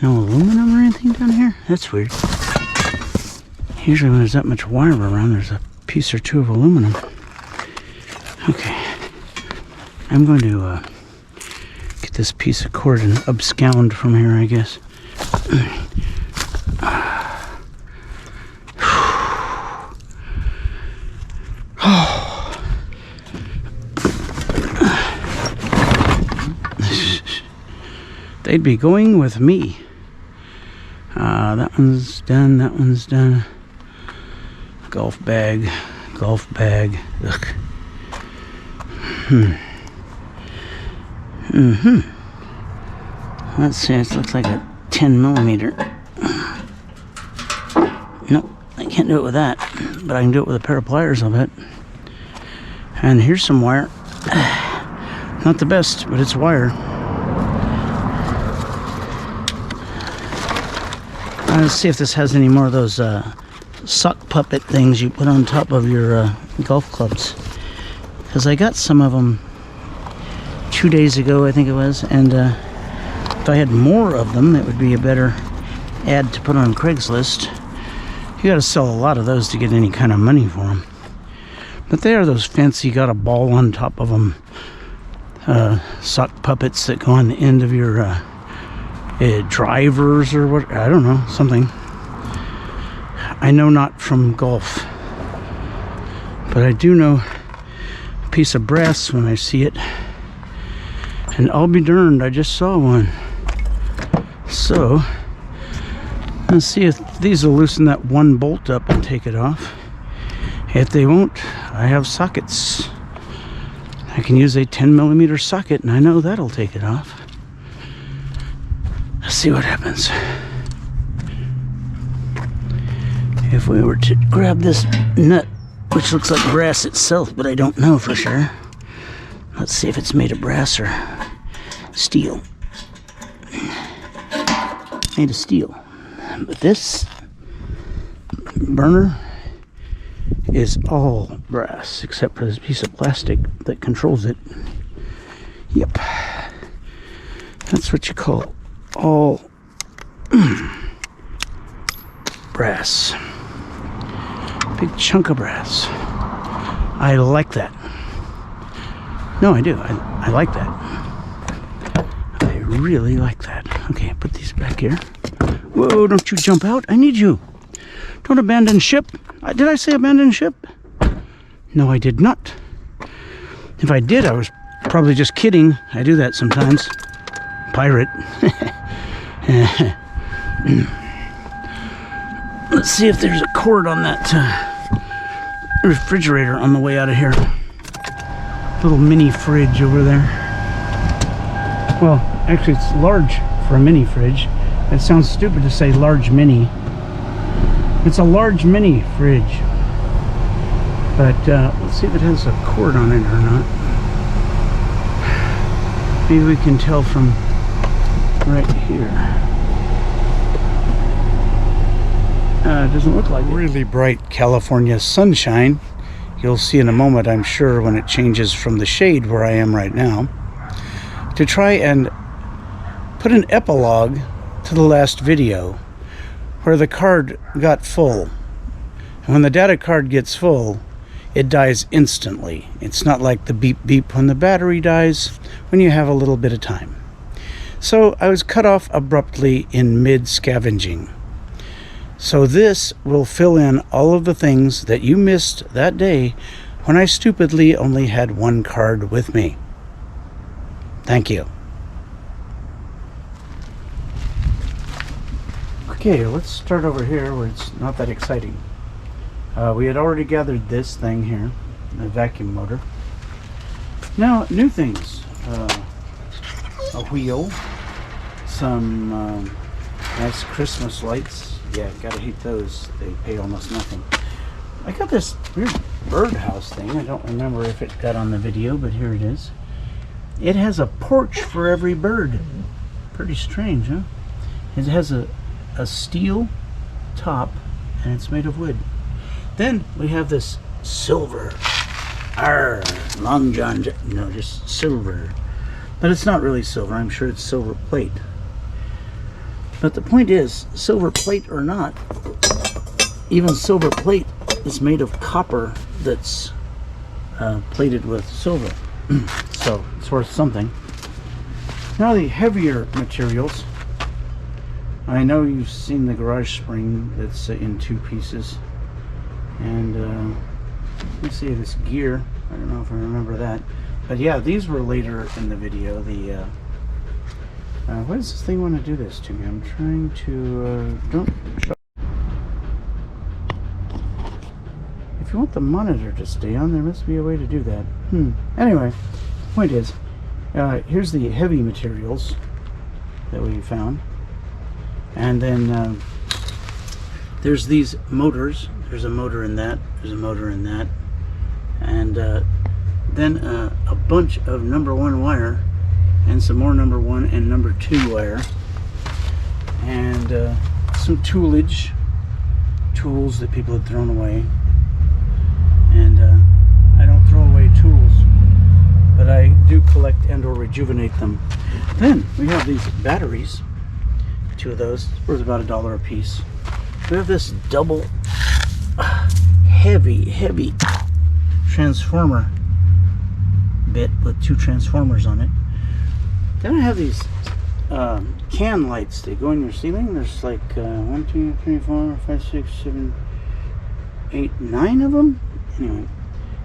No aluminum or anything down here? That's weird. Usually when there's that much wire around, there's a piece or two of aluminum. Okay. I'm going to get this piece of cord and abscond from here, I guess. They'd be going with me. That one's done, that one's done. Golf bag, golf bag. Ugh. Let's see, it looks like a 10 millimeter. Nope, I can't do it with that, but I can do it with a pair of pliers, I'll bet. And here's some wire. Not the best, but it's wire. Let's see if this has any more of those sock puppet things you put on top of your golf clubs. Because I got some of them 2 days ago, I think it was, and if I had more of them, it would be a better ad to put on Craigslist. You got to sell a lot of those to get any kind of money for them. But they are those fancy, got a ball on top of them, sock puppets that go on the end of your drivers or what, I don't know, something. I know not from golf, but I do know a piece of brass when I see it, and I'll be darned, I just saw one. So let's see if these will loosen that one bolt up and take it off. If they won't, I have sockets. I can use a 10 millimeter socket, and I know that'll take it off. Let's see what happens. If we were to grab this nut, which looks like brass itself, but I don't know for sure. Let's see if it's made of brass or steel. Made of steel. But this burner is all brass, except for this piece of plastic that controls it. Yep. That's what you call all brass. Big chunk of brass. I like that. No, I do. I like that. I really like that. Okay, put these back here. Whoa, don't you jump out. I need you. Don't abandon ship. Did I say abandon ship? No, I did not. If I did, I was probably just kidding. I do that sometimes. Pirate. Let's see if there's a cord on that refrigerator on the way out of here. Little mini fridge over there. Well, actually it's large for a mini fridge. It sounds stupid to say large mini. It's a large mini fridge. But let's see if it has a cord on it or not. Maybe we can tell from right here. It doesn't look like it. Really bright California sunshine. You'll see in a moment, I'm sure, when it changes from the shade where I am right now, to try and put an epilogue to the last video where the card got full. And when the data card gets full, it dies instantly. It's not like the beep beep when the battery dies when you have a little bit of time. So I was cut off abruptly in mid-scavenging. So this will fill in all of the things that you missed that day when I stupidly only had one card with me. Thank you. Okay, let's start over here where it's not that exciting. We had already gathered this thing here, the vacuum motor. Now, new things. A wheel, some nice Christmas lights. Yeah, gotta hate those. They pay almost nothing. I got this weird birdhouse thing. I don't remember if it got on the video, but here it is. It has a porch for every bird. Pretty strange, huh? It has a steel top, and it's made of wood. Then we have this silver. Long John, no, just silver. But it's not really silver. I'm sure it's silver plate. But the point is, silver plate or not, even silver plate is made of copper that's plated with silver. So it's worth something. Now the heavier materials. I know you've seen the garage spring that's in 2 pieces. And let's see this gear. I don't know if I remember that. But yeah, these were later in the video. The why does this thing want to do this to me? I'm trying to don't show. If you want the monitor to stay on, there must be a way to do that. Anyway, the point is, here's the heavy materials that we found, and then there's these motors. There's a motor in that. There's a motor in that, and then a bunch of #1 wire, and some more #1 and #2 wire, and some tools that people had thrown away. And I don't throw away tools, but I do collect and or rejuvenate them. Then we have these batteries, 2 of those, worth about $1 a piece. We have this double heavy transformer bit with 2 transformers on it. Then I have these can lights. They go in your ceiling. There's like 1, 2, 3, 4, 5, 6, 7, 8, 9 of them. Anyway,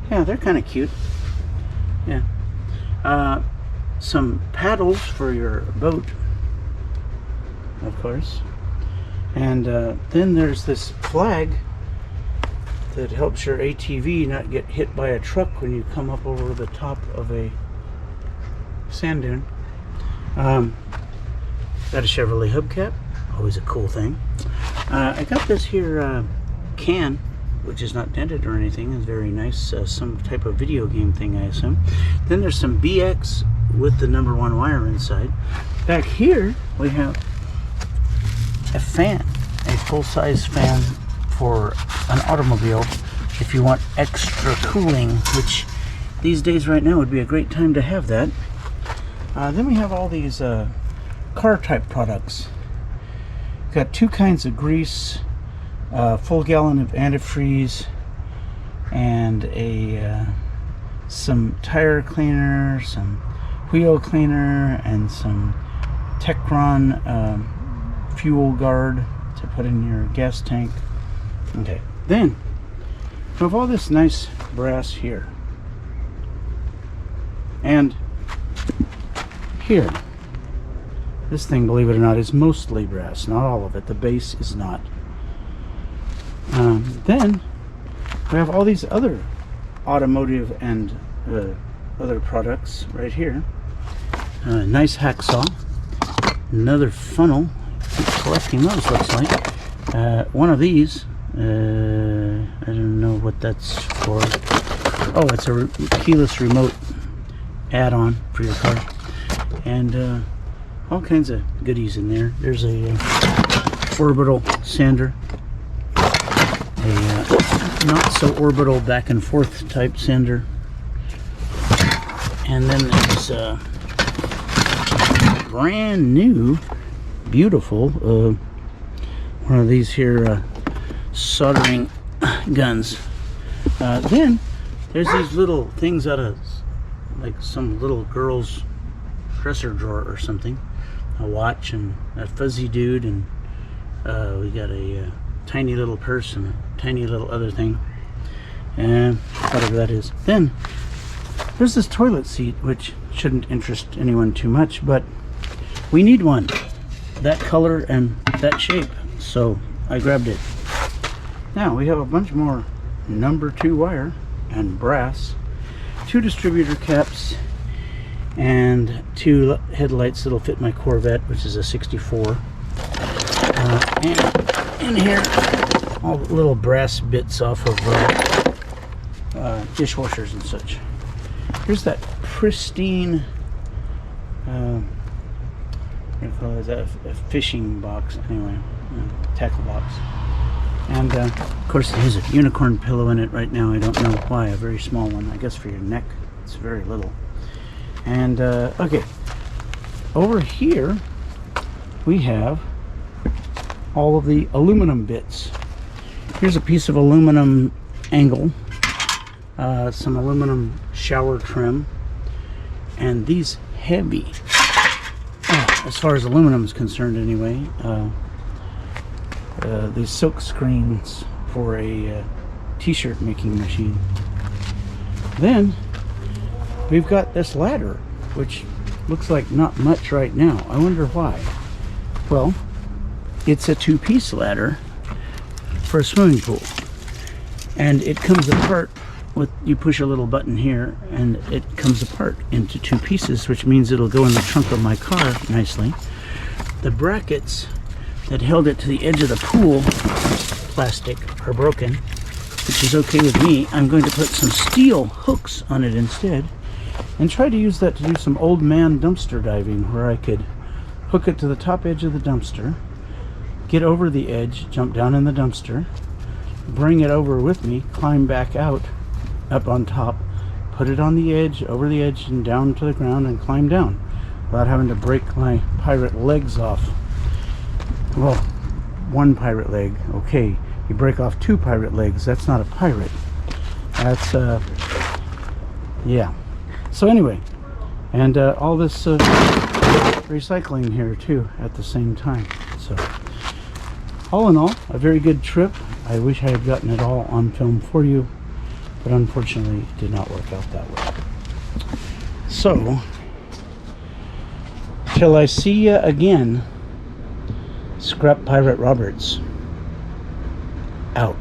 yeah, they're kind of cute. Yeah. Some paddles for your boat, of course. And then there's this flag that helps your ATV not get hit by a truck when you come up over the top of a sand dune. Got a Chevrolet hubcap, always a cool thing. I got this here can, which is not dented or anything. It's very nice. Some type of video game thing, I assume. Then there's some BX with the #1 wire inside. Back here we have a fan, a full-size fan for an automobile if you want extra cooling, which these days right now would be a great time to have that. Then we have all these car type products. Got 2 kinds of grease, full gallon of antifreeze, and some tire cleaner, some wheel cleaner, and some Techron fuel guard to put in your gas tank. Okay, then we have all this nice brass here, and here. This thing, believe it or not, is mostly brass. Not all of it. The base is not. Then we have all these other automotive and other products right here. Nice hacksaw. Another funnel. Keep collecting those, looks like. One of these. I don't know what that's for. Oh, it's a keyless remote add-on for your car. And all kinds of goodies in there. There's a orbital sander, a not so orbital back and forth type sander, and then there's a brand new, beautiful one of these here soldering guns. Then There's these little things out of like some little girl's dresser drawer or something. A watch and a fuzzy dude, and we got a tiny little purse and a tiny little other thing, and whatever that is. Then there's this toilet seat, which shouldn't interest anyone too much, but we need one that color and that shape, so I grabbed it. Now we have a bunch more number 2 wire and brass, 2 distributor caps, and 2 headlights that'll fit my Corvette, which is a 64. And in here, all the little brass bits off of dishwashers and such. Here's that pristine, what do you call it? A fishing box, anyway, tackle box. And of course, there's a unicorn pillow in it right now. I don't know why, a very small one. I guess for your neck, it's very little. And okay, over here we have all of the aluminum bits. Here's a piece of aluminum angle, some aluminum shower trim, and these heavy, as far as aluminum is concerned anyway, these silk screens for a t-shirt making machine. Then we've got this ladder, which looks like not much right now. I wonder why. Well, it's a 2-piece ladder for a swimming pool, and it comes apart with, you push a little button here and it comes apart into 2 pieces, which means it'll go in the trunk of my car nicely. The brackets that held it to the edge of the pool, plastic, are broken, which is okay with me. I'm going to put some steel hooks on it instead, and try to use that to do some old man dumpster diving, where I could hook it to the top edge of the dumpster, get over the edge, jump down in the dumpster, bring it over with me, climb back out, up on top, put it on the edge, over the edge, and down to the ground, and climb down without having to break my pirate legs off. Well, 1 pirate leg, okay. You break off 2 pirate legs, that's not a pirate. That's, yeah. So anyway, and all this recycling here too at the same time. So all in all, a very good trip. I wish I had gotten it all on film for you, but unfortunately it did not work out that way. So till I see you again, Scrap Pirate Roberts out.